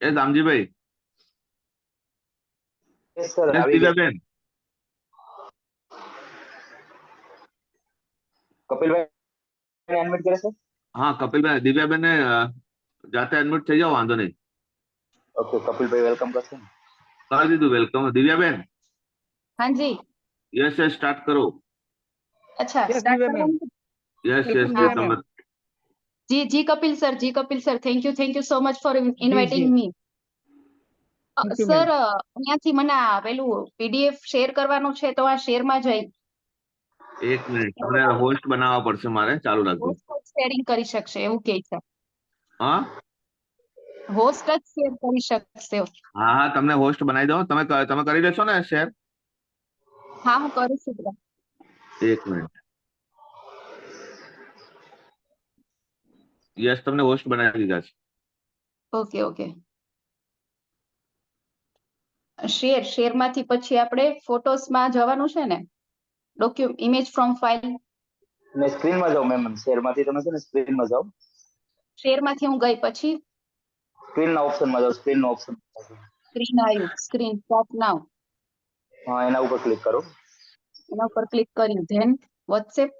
એ Damjibhai. Yes sir, yes આવી ગયા. દિવ્યાબેન. કપિલભાઈ admit કરે સર. હા કપિલભાઈ, દિવ્યાબેન ને જાતે એડમિટ થઈ જાઓ, વાંધો નહીં. ઓકે, કપિલભાઈ વેલકમ કરશે ને. કરી દીધું વેલકમ. દિવ્યાબેન. हाँ जी। યસ યસ સ્ટાર્ટ કરો. अच्छा Yes, start Divya ma'am. Yes yes welcome જે दिव्या તમે. मैम। जी Kapil sir thank you so much for जी inviting जी me। Thank you sir ma'am. અહીંયાથી મને આ પેલું પીડીએફ શેર કરવાનું છે તો આ શેર માં જઈ એક મિનિટ, તમને હોસ્ટ બનાવવા પડશે મારે. ચાલુ રાખજો. શેરિંગ કરી શકશે એવું કે છે, હા હોસ્ટ જ શેર કરી શકશે। હા હા, તમને હોસ્ટ બનાવી દો. તમે કરી દેશો ને શેર? હા હું કરું છું। એક મિનિટ. યસ, તમને હોસ્ટ બનાવી દીધા છે. ઓકે ઓકે, શેર માંથી પછી આપણે ફોટોસ માં જવાનું છે ને, ઇમેજ ફ્રોમ ફાઇલ। ને સ્ક્રીનમાં જાઓ મેમ, શેરમાંથી તમે છે ને સ્ક્રીનમાં જાઓ, શેર માંથી હું ગઈ પછી સ્ક્રીનના ઓપ્શનમાં જાઓ, સ્ક્રીનનો ઓપ્શન, સ્ક્રીન આવ્યું, સ્ક્રીન સ્ટાર્ટ નાઉ, હા એના ઉપર ક્લિક કરો. એના ઉપર ક્લિક કર્યું, ધેન વોટ્સએપ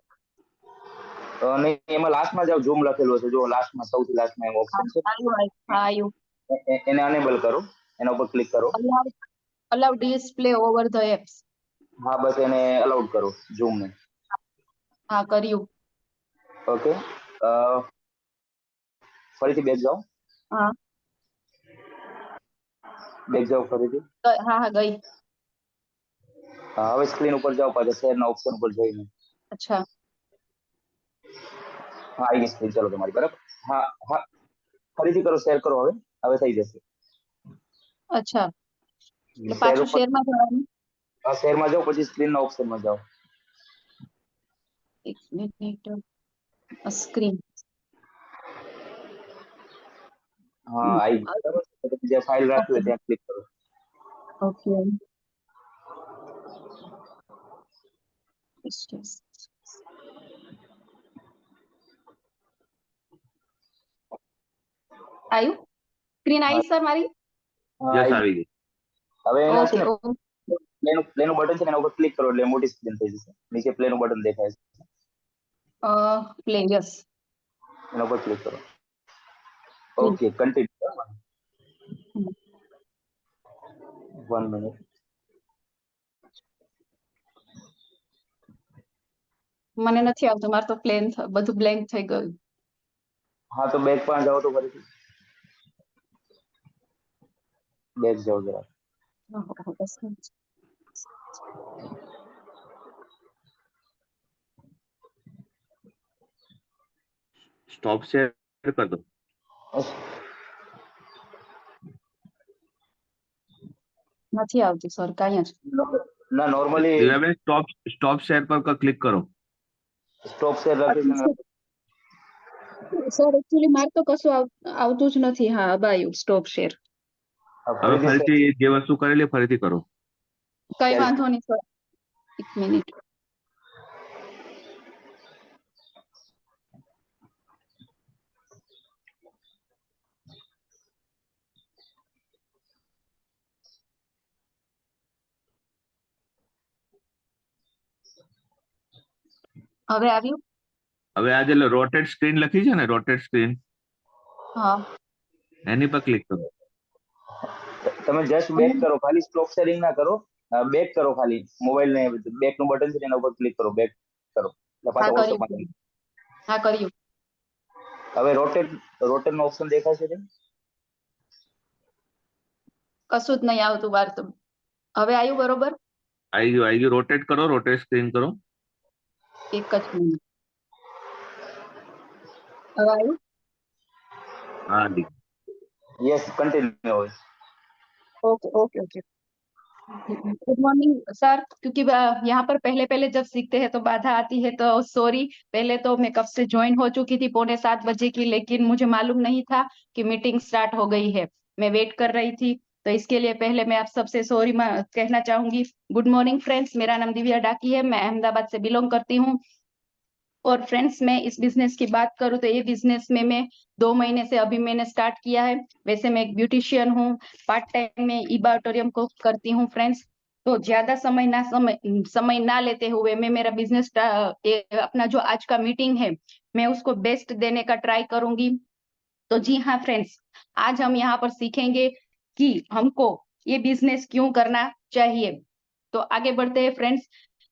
અને એમાં લાસ્ટમાં જાઓ, ઝૂમ લખેલું હશે જો, લાસ્ટમાં સૌથી લાસ્ટમાં એમ ઓપ્શન છે, આવ્યું, એને અનેબલ કરો, એના ઉપર ક્લિક કરો. અલાઉ ડિસ્પ્લે ઓવર ધ એપ્સ, હા બસ એને અલાઉડ કરો ઝૂમને. હા કર્યું। ઓકે, ફરીથી બેક જાઓ, હા બેક જાઓ ફરીથી. હા હા ગઈ। હા, હવે સ્ક્રીન ઉપર જાઓ પાછા, શેરના ઓપ્શન ઉપર જઈને. અચ્છા હા આવી ગઈ સ્ક્રીન, ચલો તમારી બરાબર. હા હા, ફરીથી કરો, શેર કરો, હવે હવે થઈ જશે. અચ્છા, એટલે શેર પાછું ઉપર, શેરમાં જવાનું। હા શેરમાં જાઓ, પછી સ્ક્રીનના ઓપ્શનમાં જાઓ. એક મિનિટ, સ્ક્રીન, હા આવી ગઈ બરાબર. પછી જ્યાં ફાઇલ રાખી હોય ત્યાં ક્લિક કરો. ઓકે આવ્યું, સ્ક્રીન હા આવી સર મારી? હા યસ આવી આવી ગઈ. ગઈ. હવે એના છે ઓકે ને પ્લેનું બટન છે ને, એના ઉપર ક્લિક કરો એટલે મોટી સ્ક્રીન થઈ જશે. નીચે પ્લેનું બટન દેખાય છે, પ્લે, યસ, એના ઉપર ક્લિક કરો. Okay, continue, 1 minute. મને નથી આવતું, મારે તો પ્લેન બધું બ્લેન્ક થઈ ગયું। હા તો બેક પણ જાઓ, તો ફરીથી બેક જાઓ જરા. બસ સ્ટોપ શેર કર દો. નથી આવતું સર કાંઈ જ। ના નોર્મલી દિવ્યાબેન, સ્ટોપ શેર પર ક્લિક કરો. સ્ટોપ શેર લખી છે ને, સર એકચ્યુઅલી મારે તો કશું આવતું જ નથી। હા અબાયું સ્ટોપ શેર, હવે ફરીથી ફરીથી જે વસ્તુ કરેલી ફરીથી કરો. કઈ શેર. વાંધો નહીં સર, એક મિનિટ। હવે આવ્યું? હવે આ જે રોટેટ સ્ક્રીન લખી છે ને, રોટેટ સ્ક્રીન, હા એની પર ક્લિક કરો. તમે જસ્ટ બેક કરો, ખાલી સ્ટોપ શેરિંગ ના કરો, બેક કરો, ખાલી મોબાઈલ ને બેક નું બટન છે એના ઉપર ક્લિક કરો, બેક કરો એટલે હા પાછા વોટ્સએપ કર્યું, માં. હા કર્યું। હવે રોટેટ નો ઓપ્શન દેખાય છે તેમ? કશું જ નહીં આવતું બાર તો। હવે આવ્યું બરોબર? આવી ગયું આવી ગયું. રોટેટ કરો, રોટેટ સ્ક્રીન કરો. એક જ મિનિટ, હવે આવ્યું? हाँ जी। यस कंटिन्यू हो। Okay okay okay, good morning sir. क्योंकि यहाँ पर पहले पहले जब सीखते हैं तो बाधा आती है, तो सॉरी। पहले तो मैं कब से ज्वाइन हो चुकी थी, 6:45 की, लेकिन मुझे मालूम नहीं था कि मीटिंग स्टार्ट हो गई है। मैं वेट कर रही थी, तो इसके लिए पहले मैं आप सबसे सॉरी कहना चाहूंगी। गुड मॉर्निंग फ्रेंड्स, मेरा नाम दिव्या डाकी है, मैं अहमदाबाद से बिलोंग करती हूँ। और फ्रेंड्स, मैं इस बिजनेस की बात करूँ तो ये बिजनेस में मैं 2 महीने से अभी मैंने स्टार्ट किया है। वैसे मैं एक ब्यूटिशियन हूँ, पार्ट टाइम में ई-बायोटोरियम को करती हूँ फ्रेंड्स। तो ज्यादा समय ना लेते हुए मैं मेरा बिजनेस अपना जो आज का मीटिंग है मैं उसको बेस्ट देने का ट्राई करूंगी। तो जी हाँ फ्रेंड्स, आज हम यहाँ पर सीखेंगे कि हमको ये बिजनेस क्यों करना चाहिए। तो आगे बढ़ते हैं फ्रेंड्स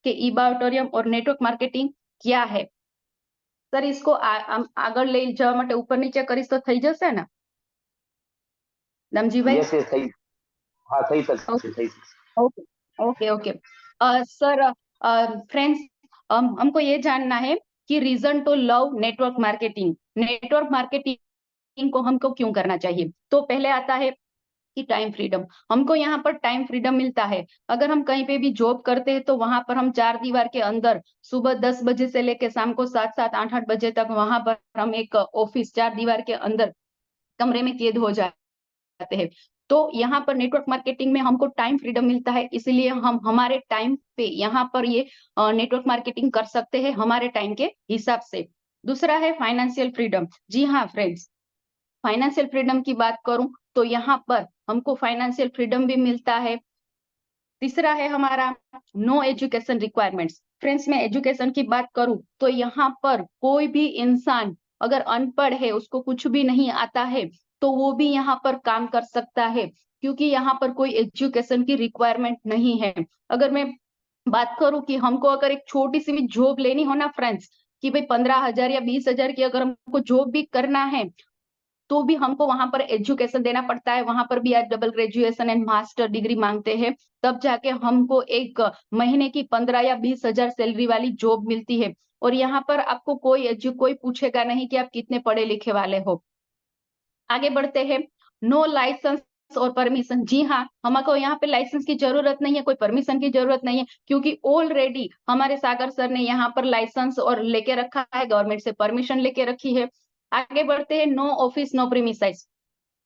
कि ई-बायोटोरियम और नेटवर्क मार्केटिंग क्या है। સર इसको આગળ લઈ જવા માટે ઉપર નીચે કરીશ તો થઈ જશે ને દમજીભાઈ? યસ યસ થઈ હા થઈ શકશે થઈ શકશે okay okay okay sir friends, हमको ये जानना है कि reason to love network marketing. Network marketing को हमको क्यों करना चाहिए। तो पहले आता है कि टाइम फ्रीडम। हमको यहाँ पर टाइम फ्रीडम मिलता है। अगर हम कहीं पे भी जॉब करते हैं तो वहां पर हम 4 दीवार के अंदर सुबह 10 बजे से लेकर शाम को 7 8 बजे तक वहां पर हम एक ऑफिस 4 दीवार के अंदर कमरे में कैद हो जाते हैं। तो यहाँ पर नेटवर्क मार्केटिंग में हमको टाइम फ्रीडम मिलता है, इसलिए हम हमारे टाइम पे यहाँ पर ये नेटवर्क मार्केटिंग कर सकते हैं हमारे टाइम के हिसाब से। दूसरा है फाइनेंशियल फ्रीडम। जी हाँ फ्रेंड्स, फाइनेंशियल फ्रीडम की बात करूं तो यहाँ पर हमको फाइनेंशियल फ्रीडम भी मिलता है। तीसरा है हमारा नो एजुकेशन रिक्वायरमेंट्स। फ्रेंड्स, मैं एजुकेशन की बात करूं तो यहाँ पर कोई भी इंसान अगर अनपढ़ है, उसको कुछ भी नहीं आता है, तो वो भी यहाँ पर काम कर सकता है, क्योंकि यहाँ पर कोई एजुकेशन की रिक्वायरमेंट नहीं है। अगर मैं बात करूं कि हमको अगर एक छोटी सी भी जॉब लेनी हो ना फ्रेंड्स, कि भाई 15,000 या 20,000 की अगर हमको जॉब भी करना है तो भी हमको वहां पर एजुकेशन देना पड़ता है। वहां पर भी आज double graduation and master degree मांगते हैं, तब जाके हमको एक महीने की 15 या 20,000 सैलरी वाली जॉब मिलती है। और यहाँ पर आपको कोई पूछेगा नहीं कि आप कितने पढ़े लिखे वाले हो। आगे बढ़ते हैं, नो लाइसेंस और परमिशन। जी हाँ, हमको यहाँ पे लाइसेंस की जरूरत नहीं है, कोई परमिशन की जरूरत नहीं है, क्योंकि ऑलरेडी हमारे सागर सर ने यहाँ पर लाइसेंस और लेके रखा है, गवर्नमेंट से परमिशन लेके रखी है। आगे बढ़ते हैं, no office no premises.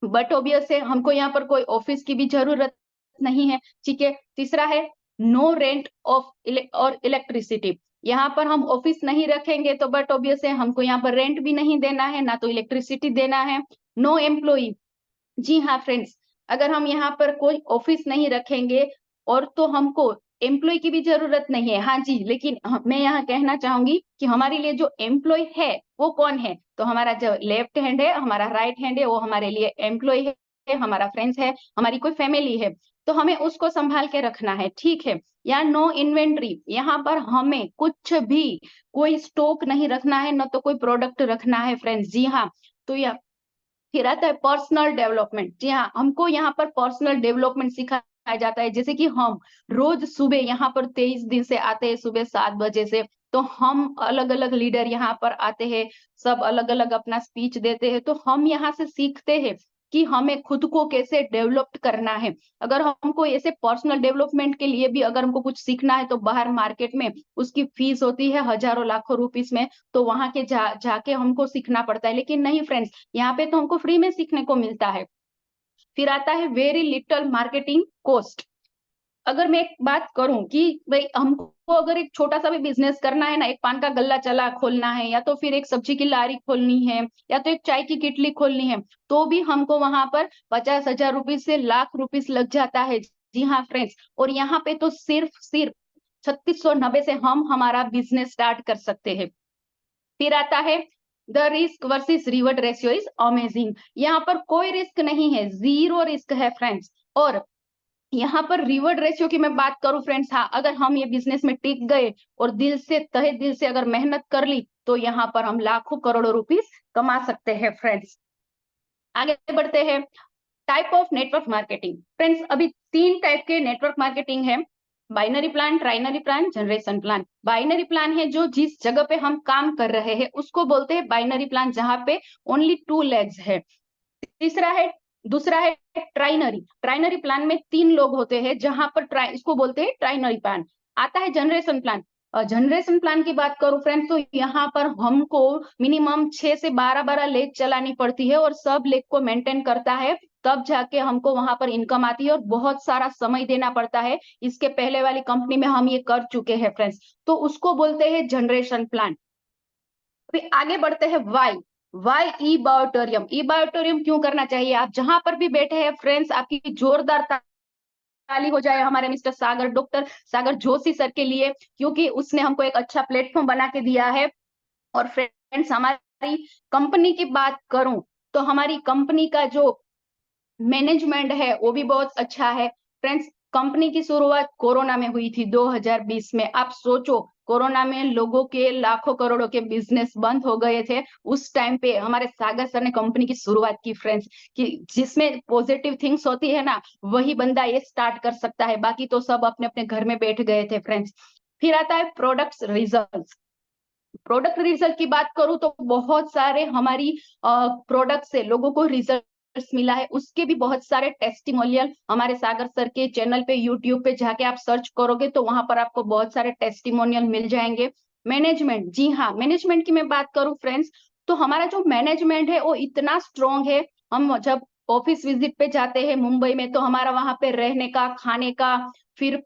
But obvious है हमको यहाँ पर कोई ऑफिस की भी जरूरत नहीं है। ठीक है। तीसरा है नो रेंट ऑफ और इलेक्ट्रिसिटी। यहाँ पर हम ऑफिस नहीं रखेंगे तो बट ऑब्वियस है हमको यहाँ पर रेंट भी नहीं देना है, ना तो इलेक्ट्रिसिटी देना है। No employee. जी हाँ फ्रेंड्स, अगर हम यहाँ पर कोई ऑफिस नहीं रखेंगे और तो हमको एम्प्लॉय की भी जरूरत नहीं है। हाँ जी, लेकिन मैं यहाँ कहना चाहूंगी कि हमारे लिए जो एम्प्लॉय है वो कौन है। तो हमारा जो लेफ्ट हैंड है, हमारा राइट हैंड है, वो हमारे लिए एम्प्लॉय है, हमारा फ्रेंड्स है, हमारी कोई फैमिली है, तो हमें उसको संभाल के रखना है। ठीक है। या नो इन्वेंट्री। यहाँ पर हमें कुछ भी कोई स्टॉक नहीं रखना है, न तो कोई प्रोडक्ट रखना है फ्रेंड्स। जी हाँ। तो या फिर आता है पर्सनल डेवलपमेंट। जी हाँ, हमको यहाँ पर पर्सनल डेवलपमेंट सिखाया जाता है। जैसे कि हम रोज सुबह यहाँ पर 23 दिन से आते हैं, सुबह 7 बजे से, तो हम अलग अलग लीडर यहाँ पर आते हैं, सब अलग अलग अपना स्पीच देते हैं, तो हम यहाँ से सीखते हैं कि हमें खुद को कैसे डेवलप करना है। अगर हमको ऐसे पर्सनल डेवलपमेंट के लिए भी अगर हमको कुछ सीखना है तो बाहर मार्केट में उसकी फीस होती है हजारों लाखों रुपीस में, तो वहां के जाके हमको सीखना पड़ता है। लेकिन नहीं फ्रेंड्स, यहाँ पे तो हमको फ्री में सीखने को मिलता है। फिर आता है वेरी लिटिल मार्केटिंग कॉस्ट। अगर मैं एक बात करूं कि भाई हमको अगर एक छोटा सा भी बिजनेस करना है ना, एक पान का गल्ला चला खोलना है, या तो फिर एक सब्जी की लारी खोलनी है, या तो एक चाय की किटली खोलनी है, तो भी हमको वहां पर 50,000 रुपीज से लाख रुपीज लग जाता है। जी हाँ फ्रेंड्स, और यहाँ पे तो सिर्फ 3690 से हम हमारा बिजनेस स्टार्ट कर सकते हैं। फिर आता है the risk versus reward ratio is amazing. यहाँ पर कोई रिस्क नहीं है, जीरो रिस्क है फ्रेंड्स। और यहाँ पर रिवॉर्ड रेशियो की मैं बात करूं फ्रेंड्स, हाँ, अगर हम ये बिजनेस में टिक गए और दिल से तहे दिल से अगर मेहनत कर ली तो यहाँ पर हम लाखों करोड़ों रुपीस कमा सकते हैं फ्रेंड्स। आगे बढ़ते हैं, type of network marketing. Friends, अभी 3 टाइप के नेटवर्क मार्केटिंग है, binary plan, trinary plan, generation plan. Binary plan है जो जिस जगह पे हम काम कर रहे हैं उसको बोलते हैं बाइनरी प्लान, जहां पे ओनली 2 लेग्स है। दूसरा है ट्राइनरी। ट्राइनरी प्लान में 3 लोग होते हैं, जहां पर इसको बोलते हैं ट्राइनरी प्लान। आता है जनरेशन प्लान। जनरेशन प्लान की बात करूं फ्रेंड्स, तो यहाँ पर हमको मिनिमम 6 से 12 लेग चलानी पड़ती है और सब लेग को मेंटेन करता है, तब जाके हमको वहां पर इनकम आती है और बहुत सारा समय देना पड़ता है। इसके पहले वाली कंपनी में हम ये कर चुके हैं फ्रेंड्स, तो उसको बोलते हैं जनरेशन प्लान। अभी आगे बढ़ते हैं वाई ई बायोटोरियम। ई बायोटोरियम क्यों करना चाहिए? आप जहां पर भी बैठे हैं फ्रेंड्स, आपकी जोरदार ताली हो जाए हमारे मिस्टर सागर, डॉक्टर सागर जोशी सर के लिए, क्योंकि उसने हमको एक अच्छा प्लेटफॉर्म बना के दिया है। और फ्रेंड्स, हमारी कंपनी की बात करूं तो हमारी कंपनी का जो मैनेजमेंट है वो भी बहुत अच्छा है। फ्रेंड्स, कंपनी की शुरुआत कोरोना में हुई थी 2020 में। आप सोचो, कोरोना में लोगों के लाखों करोड़ों के बिजनेस बंद हो गए थे। उस टाइम पे हमारे सागर सर ने कंपनी की शुरुआत की फ्रेंड्स, कि जिसमें पॉजिटिव थिंग्स होती है ना, वही बंदा ये स्टार्ट कर सकता है, बाकी तो सब अपने अपने घर में बैठ गए थे फ्रेंड्स। फिर आता है प्रोडक्ट्स रिजल्ट। प्रोडक्ट रिजल्ट की बात करूं तो बहुत सारे हमारी प्रोडक्ट से लोगों को रिजल्ट मिला है। उसके भी बहुत सारे टेस्टिमोनियल हमारे सागर सर के चैनल पे, यूट्यूब पे जाके आप सर्च करोगे तो वहां पर आपको बहुत सारे टेस्टिमोनियल मिल जाएंगे। मैनेजमेंट, जी हाँ, मैनेजमेंट की मैं बात करूं फ्रेंड्स, तो हमारा जो मैनेजमेंट है वो इतना स्ट्रॉन्ग है। हम जब ऑफिस विजिट पे जाते हैं मुंबई में, तो हमारा वहां पे रहने का, खाने का, फिर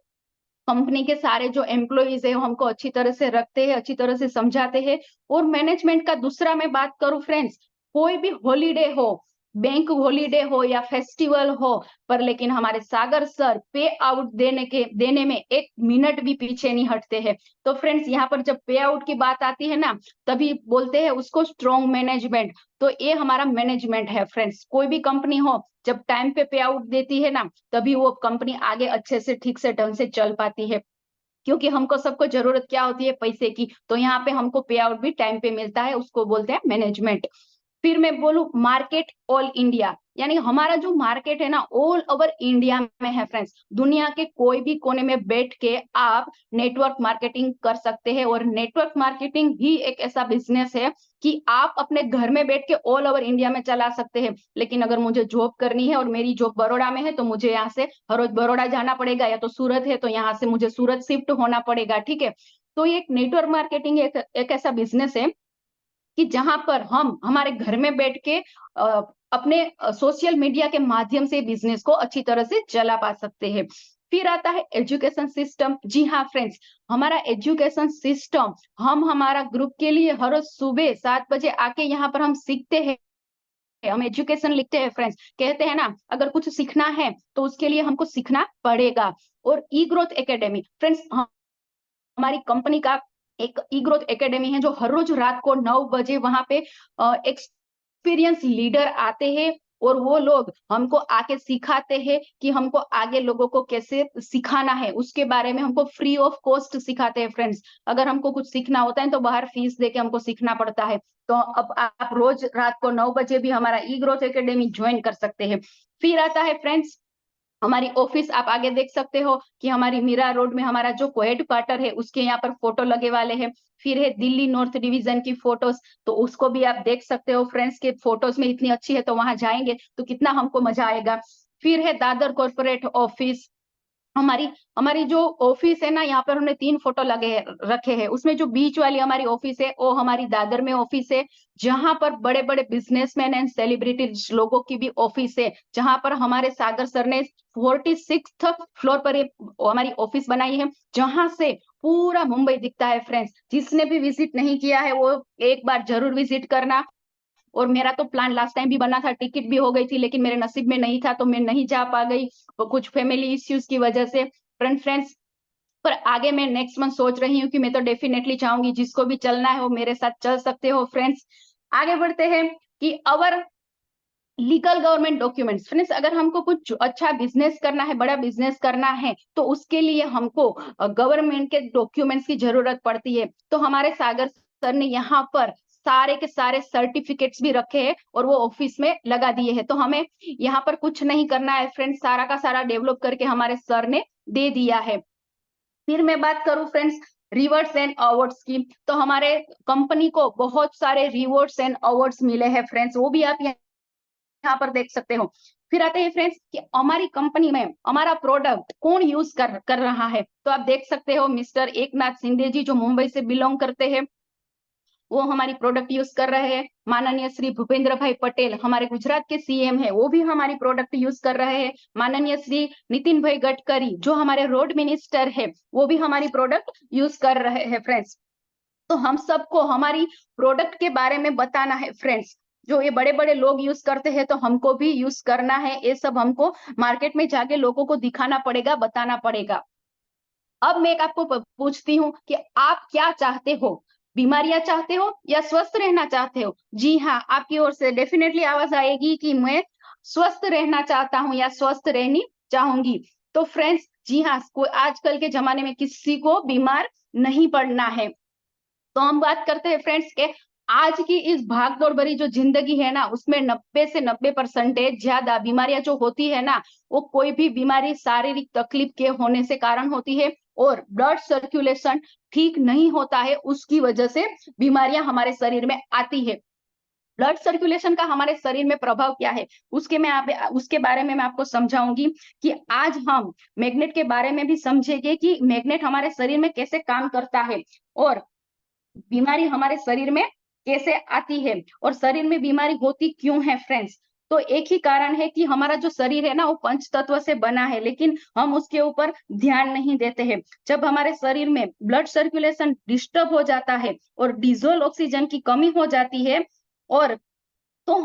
कंपनी के सारे जो एम्प्लॉइज है हमको अच्छी तरह से रखते हैं, अच्छी तरह से समझाते हैं। और मैनेजमेंट का दूसरा मैं बात करूं फ्रेंड्स, कोई भी हॉलीडे हो, बैंक हॉलीडे हो या फेस्टिवल हो, पर लेकिन हमारे सागर सर पे आउट देने में एक मिनट भी पीछे नहीं हटते हैं। तो फ्रेंड्स, यहाँ पर जब पे आउट की बात आती है ना, तभी बोलते हैं उसको स्ट्रॉन्ग मैनेजमेंट। तो ये हमारा मैनेजमेंट है फ्रेंड्स। कोई भी कंपनी हो, जब टाइम पे आउट देती है ना, तभी वो कंपनी आगे अच्छे से, ठीक से, ढंग से चल पाती है। क्योंकि हमको सबको जरूरत क्या होती है? पैसे की। तो यहाँ पे हमको पे आउट भी टाइम पे मिलता है, उसको बोलते हैं मैनेजमेंट। फिर मैं बोलूं मार्केट ऑल इंडिया, यानी हमारा जो मार्केट है ना, ऑल ओवर इंडिया में है फ्रेंड्स। दुनिया के कोई भी कोने में बैठ के आप नेटवर्क मार्केटिंग कर सकते हैं। और नेटवर्क मार्केटिंग ही एक ऐसा बिजनेस है कि आप अपने घर में बैठ के ऑल ओवर इंडिया में चला सकते हैं। लेकिन अगर मुझे जॉब करनी है और मेरी जॉब बड़ौदा में है, तो मुझे यहाँ से हर रोज बड़ौदा जाना पड़ेगा, या तो सूरत है तो यहाँ से मुझे सूरत शिफ्ट होना पड़ेगा, ठीक है। तो ये एक नेटवर्क मार्केटिंग एक ऐसा बिजनेस है कि जहां पर हम हमारे घर में बैठ के अपने सोशल मीडिया के माध्यम से बिजनेस को अच्छी तरह से चला पा सकते हैं। फिर आता है एजुकेशन सिस्टम। जी हाँ फ्रेंड्स, हमारा एजुकेशन सिस्टम, हम हमारा ग्रुप के लिए हर रोज सुबह 7 बजे आके यहाँ पर हम सीखते हैं, हम एजुकेशन लिखते हैं फ्रेंड्स। कहते हैं ना, अगर कुछ सीखना है तो उसके लिए हमको सीखना पड़ेगा। और ई ग्रोथ एकेडमी फ्रेंड्स, हमारी कंपनी का एक ई ग्रोथ एकेडमी है, जो हर रोज रात को 9 बजे वहां पे एक्सपीरियंस लीडर आते हैं और वो लोग हमको आके सिखाते हैं कि हमको आगे लोगों को कैसे सिखाना है, उसके बारे में हमको फ्री ऑफ कॉस्ट सिखाते हैं फ्रेंड्स। अगर हमको कुछ सीखना होता है तो बाहर फीस देके हमको सीखना पड़ता है। तो अब आप रोज रात को 9 बजे भी हमारा ई ग्रोथ एकेडमी ज्वाइन कर सकते हैं। फिर आता है फ्रेंड्स हमारी ऑफिस, आप आगे देख सकते हो कि हमारी मीरा रोड में हमारा जो हेड क्वार्टर है उसके यहाँ पर फोटो लगे वाले हैं। फिर है दिल्ली नॉर्थ डिवीजन की फोटोज, तो उसको भी आप देख सकते हो फ्रेंड्स के फोटोज में इतनी अच्छी है, तो वहां जाएंगे तो कितना हमको मजा आएगा। फिर है दादर कॉर्पोरेट ऑफिस। हमारी हमारी जो ऑफिस है ना, यहाँ पर हमने 3 फोटो रखे हैं। उसमें जो बीच वाली हमारी ऑफिस है वो हमारी दादर में ऑफिस है, जहां पर बड़े बड़े बिजनेसमैन एंड सेलिब्रिटी लोगों की भी ऑफिस है, जहां पर हमारे सागर सर ने 46th फ्लोर पर हमारी ऑफिस बनाई है, जहां से पूरा मुंबई दिखता है फ्रेंड्स। जिसने भी विजिट नहीं किया है वो एक बार जरूर विजिट करना। और मेरा तो प्लान लास्ट टाइम भी बना था, टिकट भी हो गई थी, लेकिन मेरे नसीब में नहीं था तो मैं नहीं जा पा गई, वो कुछ फैमिली इश्यूज की वजह से। फ्रेंड्स, पर आगे मैं नेक्स्ट मंथ सोच रही हूँ कि मैं तो डेफिनेटली चाहूंगी, जिसको भी चलना है वो मेरे साथ चल सकते हो फ्रेंड्स। आगे बढ़ते हैं कि अवर लीगल गवर्नमेंट डॉक्यूमेंट्स। फ्रेंड्स, अगर हमको कुछ अच्छा बिजनेस करना है, बड़ा बिजनेस करना है, तो उसके लिए हमको गवर्नमेंट के डॉक्यूमेंट्स की जरूरत पड़ती है। तो हमारे सागर सर ने यहाँ पर सारे के सारे सर्टिफिकेट्स भी रखे हैं और वो ऑफिस में लगा दिए हैं। तो हमें यहाँ पर कुछ नहीं करना है फ्रेंड्स, सारा का सारा डेवलप करके हमारे सर ने दे दिया है। फिर मैं बात करूं फ्रेंड्स रिवॉर्ड्स एंड अवार्ड्स की, तो हमारे कंपनी को बहुत सारे रिवॉर्ड्स एंड अवार्ड्स मिले हैं फ्रेंड्स, वो भी आप यहाँ पर देख सकते हो। फिर आते हैं फ्रेंड्स कि हमारी कंपनी में हमारा प्रोडक्ट कौन यूज कर रहा है, तो आप देख सकते हो मिस्टर एकनाथ शिंदे जी, जो मुंबई से बिलोंग करते हैं, वो हमारी प्रोडक्ट यूज कर रहे हैं। माननीय श्री भूपेंद्र भाई पटेल, हमारे गुजरात के सीएम है, वो भी हमारी प्रोडक्ट यूज कर रहे हैं। माननीय श्री नितिन भाई गडकरी, जो हमारे रोड मिनिस्टर है, वो भी हमारी प्रोडक्ट यूज कर रहे हैं फ्रेंड्स। तो हम सबको हमारी प्रोडक्ट के बारे में बताना है फ्रेंड्स। जो ये बड़े बड़े लोग यूज करते हैं तो हमको भी यूज करना है, ये सब हमको मार्केट में जाके लोगों को दिखाना पड़ेगा, बताना पड़ेगा। अब मैं एक आपको पूछती हूँ कि आप क्या चाहते हो, बीमारियां चाहते हो या स्वस्थ रहना चाहते हो? जी हाँ, आपकी ओर से डेफिनेटली आवाज आएगी कि मैं स्वस्थ रहना चाहता हूँ या स्वस्थ रहनी चाहूंगी। तो फ्रेंड्स जी हाँ, आजकल के जमाने में किसी को बीमार नहीं पड़ना है। तो हम बात करते हैं फ्रेंड्स के आज की इस भागदौड़ भरी जो जिंदगी है ना, उसमें 90 से 90% ज्यादा बीमारियां जो होती है ना, वो कोई भी बीमारी शारीरिक तकलीफ के होने से कारण होती है और ब्लड सर्कुलेशन ठीक नहीं होता है, उसकी वजह से बीमारियां हमारे शरीर में आती है। ब्लड सर्कुलेशन का हमारे शरीर में प्रभाव क्या है, उसके बारे में मैं आपको समझाऊंगी कि आज हम मैग्नेट के बारे में भी समझेंगे कि मैग्नेट हमारे शरीर में कैसे काम करता है और बीमारी हमारे शरीर में कैसे आती है और शरीर में बीमारी होती क्यों है फ्रेंड्स। तो एक ही कारण है कि हमारा जो शरीर है ना, वो पंच तत्व से बना है, लेकिन हम उसके ऊपर ध्यान नहीं देते हैं। जब हमारे शरीर में ब्लड सर्कुलेशन डिस्टर्ब हो जाता है और डिजोल्व ऑक्सीजन की कमी हो जाती है और तो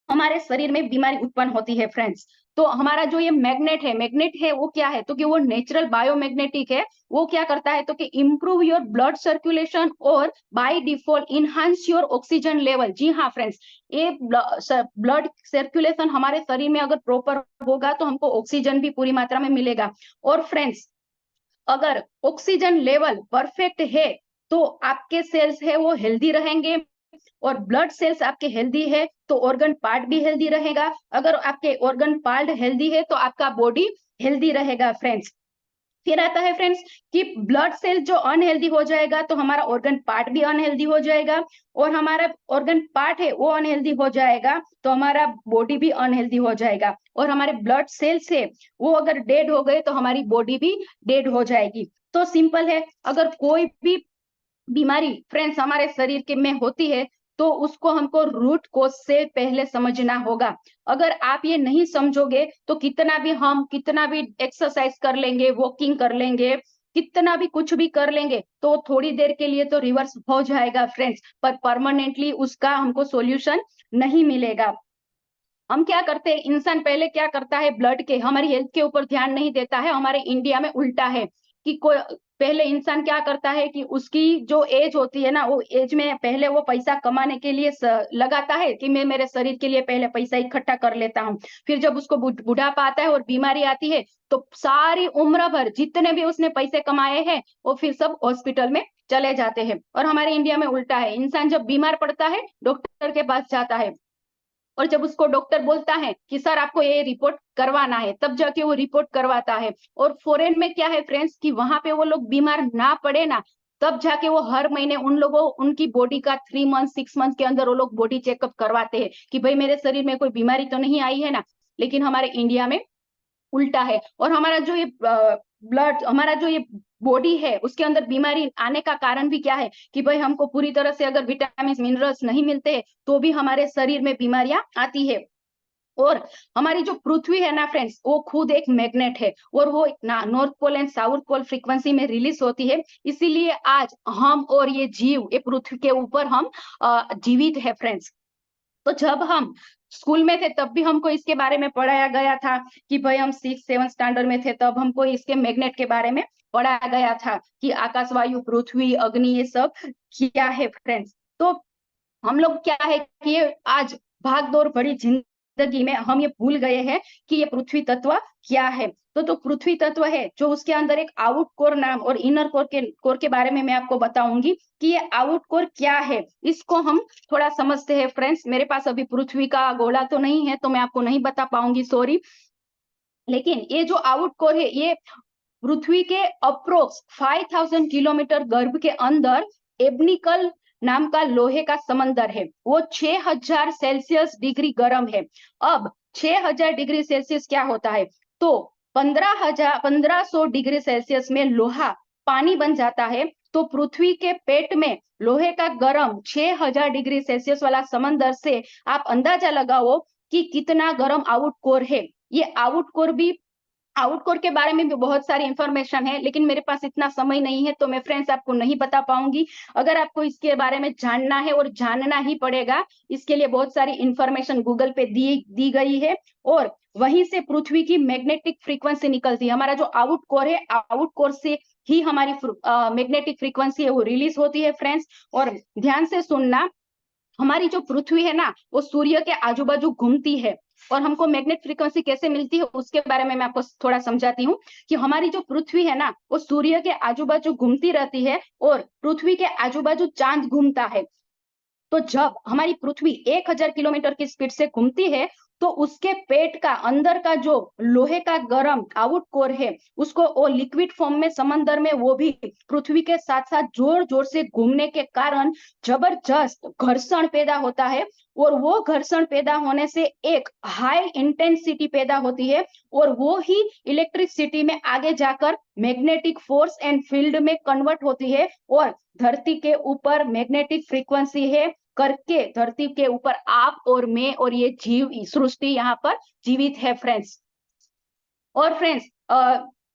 हमारे शरीर में बीमारी उत्पन्न होती है फ्रेंड्स। तो हमारा जो ये मैग्नेट है वो क्या है, तो कि वो नेचुरल बायोमैग्नेटिक है। वो क्या करता है तो कि इम्प्रूव योर ब्लड सर्कुलेशन और by default enhance your oxygen level. जी हाँ फ्रेंड्स, ये ब्लड सर्कुलेशन हमारे शरीर में अगर प्रॉपर होगा तो हमको ऑक्सीजन भी पूरी मात्रा में मिलेगा। और फ्रेंड्स अगर ऑक्सीजन लेवल परफेक्ट है तो आपके सेल्स है वो हेल्दी रहेंगे और ब्लड सेल्स आपके हेल्दी है तो ऑर्गन पार्ट भी हेल्दी रहेगा। अगर आपके ऑर्गन पार्ट हेल्दी है तो आपका बॉडी हेल्दी रहेगा फ्रेंड्स। फिर आता है फ्रेंड्स कि ब्लड सेल जो अनहेल्दी हो जाएगा तो हमारा ऑर्गन पार्ट भी अनहेल्दी हो जाएगा और हमारा ऑर्गन पार्ट है वो अनहेल्दी हो जाएगा तो हमारा बॉडी भी अनहेल्दी हो जाएगा और हमारे ब्लड सेल्स है वो अगर डेड हो गए तो हमारी बॉडी भी डेड हो जाएगी। तो सिंपल है, अगर कोई भी बीमारी फ्रेंड्स हमारे शरीर के में होती है तो उसको हमको रूट कोज से पहले समझना होगा। अगर आप ये नहीं समझोगे तो कितना भी एक्सरसाइज कर लेंगे, वॉकिंग कर लेंगे, कितना भी कुछ भी कर लेंगे तो थोड़ी देर के लिए तो रिवर्स हो जाएगा फ्रेंड्स, पर परमानेंटली उसका हमको सॉल्यूशन नहीं मिलेगा। हम क्या करते हैं, इंसान पहले क्या करता है, ब्लड के हमारी हेल्थ के ऊपर ध्यान नहीं देता है। हमारे इंडिया में उल्टा है कि कोई पहले इंसान क्या करता है कि उसकी जो एज होती है ना, वो एज में पहले वो पैसा कमाने के लिए लगाता है कि मैं मेरे शरीर के लिए पहले पैसा इकट्ठा कर लेता हूँ। फिर जब उसको बुढ़ापा आता है और बीमारी आती है तो सारी उम्र भर जितने भी उसने पैसे कमाए हैं वो फिर सब हॉस्पिटल में चले जाते हैं। और हमारे इंडिया में उल्टा है, इंसान जब बीमार पड़ता है डॉक्टर के पास जाता है और जब उसको डॉक्टर बोलता है कि सर आपको ये रिपोर्ट करवाना है तब जाके वो रिपोर्ट करवाता है। और फॉरेन में क्या है फ्रेंड्स कि वहां पे वो लोग बीमार ना पड़े ना तब जाके वो हर महीने उनकी बॉडी का 3 मंथ 6 मंथ के अंदर वो लोग बॉडी चेकअप करवाते हैं कि भाई मेरे शरीर में कोई बीमारी तो नहीं आई है ना। लेकिन हमारे इंडिया में उल्टा है और हमारा जो ये बॉडी है उसके अंदर बीमारी आने का कारण भी क्या है कि भाई हमको पूरी तरह से अगर विटामिन मिनरल्स नहीं मिलते तो भी हमारे शरीर में बीमारियां आती है। और हमारी जो पृथ्वी है ना फ्रेंड्स, वो खुद एक मैग्नेट है और वो north pole and south pole frequency में रिलीज होती है। इसीलिए आज हम और ये जीव ये पृथ्वी के ऊपर हम जीवित है फ्रेंड्स। तो जब हम स्कूल में थे तब भी हमको इसके बारे में पढ़ाया गया था कि भाई हम 6-7 स्टैंडर्ड में थे तब हमको इसके मैग्नेट के बारे में पढ़ाया गया था कि आकाश वायु पृथ्वी अग्नि ये सब क्या है फ्रेंड्स। तो हम लोग क्या है कि ये आज भाग दौड़ भरी जिंदगी में हम ये भूल गए हैं कि ये पृथ्वी तत्व क्या है। तो पृथ्वी तत्व है जो उसके अंदर एक आउट कोर नाम और इनर कोर के बारे में मैं आपको बताऊंगी कि ये आउट कोर क्या है, इसको हम थोड़ा समझते हैं फ्रेंड्स। मेरे पास अभी पृथ्वी का गोला तो नहीं है तो मैं आपको नहीं बता पाऊंगी, सॉरी। लेकिन ये जो आउट कोर है ये पृथ्वी के अप्रोक्स 5000 किलोमीटर गर्भ के अंदर एब्निकल नाम का लोहे का समंदर है। वो 6000 सेल्सियस डिग्री गर्म है। अब 6000 डिग्री सेल्सियस क्या होता है, तो 1500 डिग्री सेल्सियस में लोहा पानी बन जाता है। तो पृथ्वी के पेट में लोहे का गर्म 6000 डिग्री सेल्सियस वाला समंदर से आप अंदाजा लगाओ कि कितना गर्म आउट कोर है। ये आउट कोर भी आउटकोर के बारे में भी बहुत सारी इंफॉर्मेशन है, लेकिन मेरे पास इतना समय नहीं है, तो मैं फ्रेंड्स आपको नहीं बता पाऊंगी। अगर आपको इसके बारे में जानना है और जानना ही पड़ेगा, इसके लिए बहुत सारी इंफॉर्मेशन गूगल पे दी गई है। और वहीं से पृथ्वी की मैग्नेटिक फ्रीक्वेंसी निकलती है। हमारा जो आउटकोर है, आउटकोर से ही हमारी मैग्नेटिक फ्रीक्वेंसी है वो रिलीज होती है फ्रेंड्स। और ध्यान से सुनना, हमारी जो पृथ्वी है ना, वो सूर्य के आजू बाजू घूमती है। और हमको मैग्नेट फ्रीक्वेंसी कैसे मिलती है उसके बारे में मैं आपको थोड़ा समझाती हूँ कि हमारी जो पृथ्वी है ना, वो सूर्य के आजू बाजू घूमती रहती है और पृथ्वी के आजू बाजू चांद घूमता है। तो जब हमारी पृथ्वी 1000 किलोमीटर की स्पीड से घूमती है, तो उसके पेट का अंदर का जो लोहे का गर्म आउट कोर है, उसको वो लिक्विड फॉर्म में समंदर में वो भी पृथ्वी के साथ साथ जोर जोर से घूमने के कारण जबरदस्त घर्षण पैदा होता है। और वो घर्षण पैदा होने से एक हाई इंटेंसिटी पैदा होती है, और वो ही इलेक्ट्रिसिटी में आगे जाकर मैग्नेटिक फोर्स एंड फील्ड में कन्वर्ट होती है। और धरती के ऊपर मैग्नेटिक फ्रीक्वेंसी है करके धरती के ऊपर आप और मैं और ये जीव सृष्टि यहाँ पर जीवित है फ्रेंड्स। और फ्रेंड्स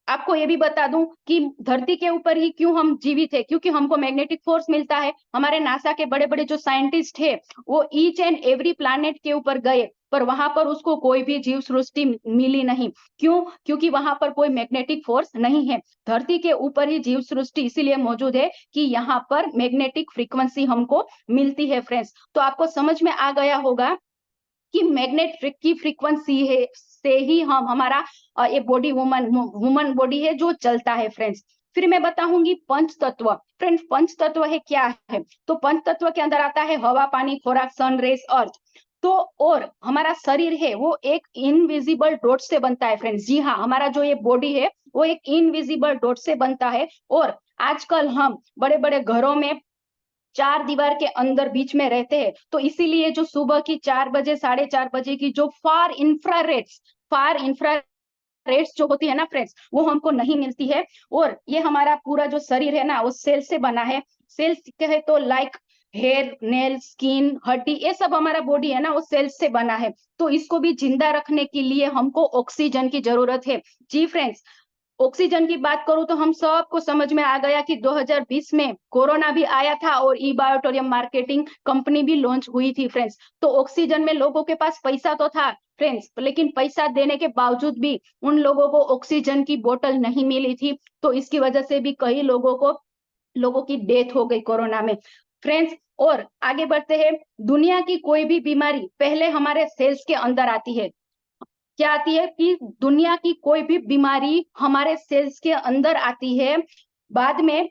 आपको ये भी बता दूं कि धरती के ऊपर ही क्यों हम जीवित है, क्योंकि हमको मैग्नेटिक फोर्स मिलता है। हमारे नासा के बड़े बड़े जो साइंटिस्ट है, वो ईच एंड एवरी प्लैनेट के ऊपर गए, पर वहां पर उसको कोई भी जीव सृष्टि मिली नहीं। क्यों? क्योंकि वहां पर कोई मैग्नेटिक फोर्स नहीं है। धरती के ऊपर ही जीव सृष्टि इसीलिए मौजूद है कि यहाँ पर मैग्नेटिक फ्रीक्वेंसी हमको मिलती है फ्रेंड्स। तो आपको समझ में आ गया होगा कि मैग्नेट की फ्रीक्वेंसी है से ही हम हमारा ये बॉडी वुमन बॉडी है जो चलता है फ्रेंड्स। फिर मैं बताऊंगी पंच तत्व। फ्रेंड्स, पंच तत्व है क्या है? तो पंच तत्व के अंदर आता है हवा, पानी, खोराक, सन, रेस, अर्थ। तो और हमारा शरीर है वो एक इनविजिबल डॉट से बनता है फ्रेंड्स। जी हाँ, हमारा जो ये बॉडी है वो एक इनविजिबल डॉट से बनता है। और आजकल हम बड़े बड़े घरों में 4 दीवार के अंदर बीच में रहते हैं, तो इसीलिए जो सुबह की 4 बजे 4:30 बजे की जो फार इंफ्रारेड्स जो होती है ना फ्रेंड्स, वो हमको नहीं मिलती है। और ये हमारा पूरा जो शरीर है ना, वो सेल से बना है। सेल्स कहे तो लाइक हेयर, नेल, स्किन, हड्डी, ये सब हमारा बॉडी है ना, वो सेल्स से बना है। तो इसको भी जिंदा रखने के लिए हमको ऑक्सीजन की जरूरत है। जी फ्रेंड्स, ऑक्सीजन की बात करूं तो हम सबको समझ में आ गया कि 2020 में कोरोना भी आया था और ई बायोटोरियम मार्केटिंग कंपनी भी लॉन्च हुई थी फ्रेंड्स। तो ऑक्सीजन में लोगों के पास पैसा तो था फ्रेंड्स, लेकिन पैसा देने के बावजूद भी उन लोगों को ऑक्सीजन की बोतल नहीं मिली थी। तो इसकी वजह से भी कई लोगों की डेथ हो गई कोरोना में फ्रेंड्स। और आगे बढ़ते हैं, दुनिया की कोई भी बीमारी पहले हमारे सेल्स के अंदर आती है। क्या आती है? कि दुनिया की कोई भी बीमारी हमारे सेल्स के अंदर आती है, बाद में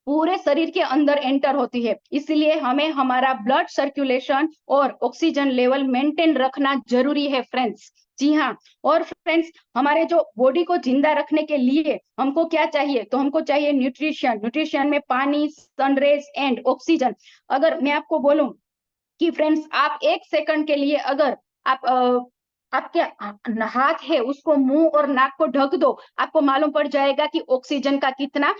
पूरे शरीर के अंदर एंटर होती है। इसलिए हमें हमारा ब्लड सर्कुलेशन और ऑक्सीजन लेवल मेंटेन रखना जरूरी है फ्रेंड्स। जी हाँ। और फ्रेंड्स, हमारे जो बॉडी को जिंदा रखने के लिए हमको क्या चाहिए? तो हमको चाहिए न्यूट्रिशन में पानी, सनरेज एंड ऑक्सीजन। अगर मैं आपको बोलूं कि फ्रेंड्स, आप 1 सेकंड के लिए अगर आप आपके हाथ है उसको मुंह और नाक को ढक दो, आपको मालूम पड़ जाएगा कि ऑक्सीजन का कितना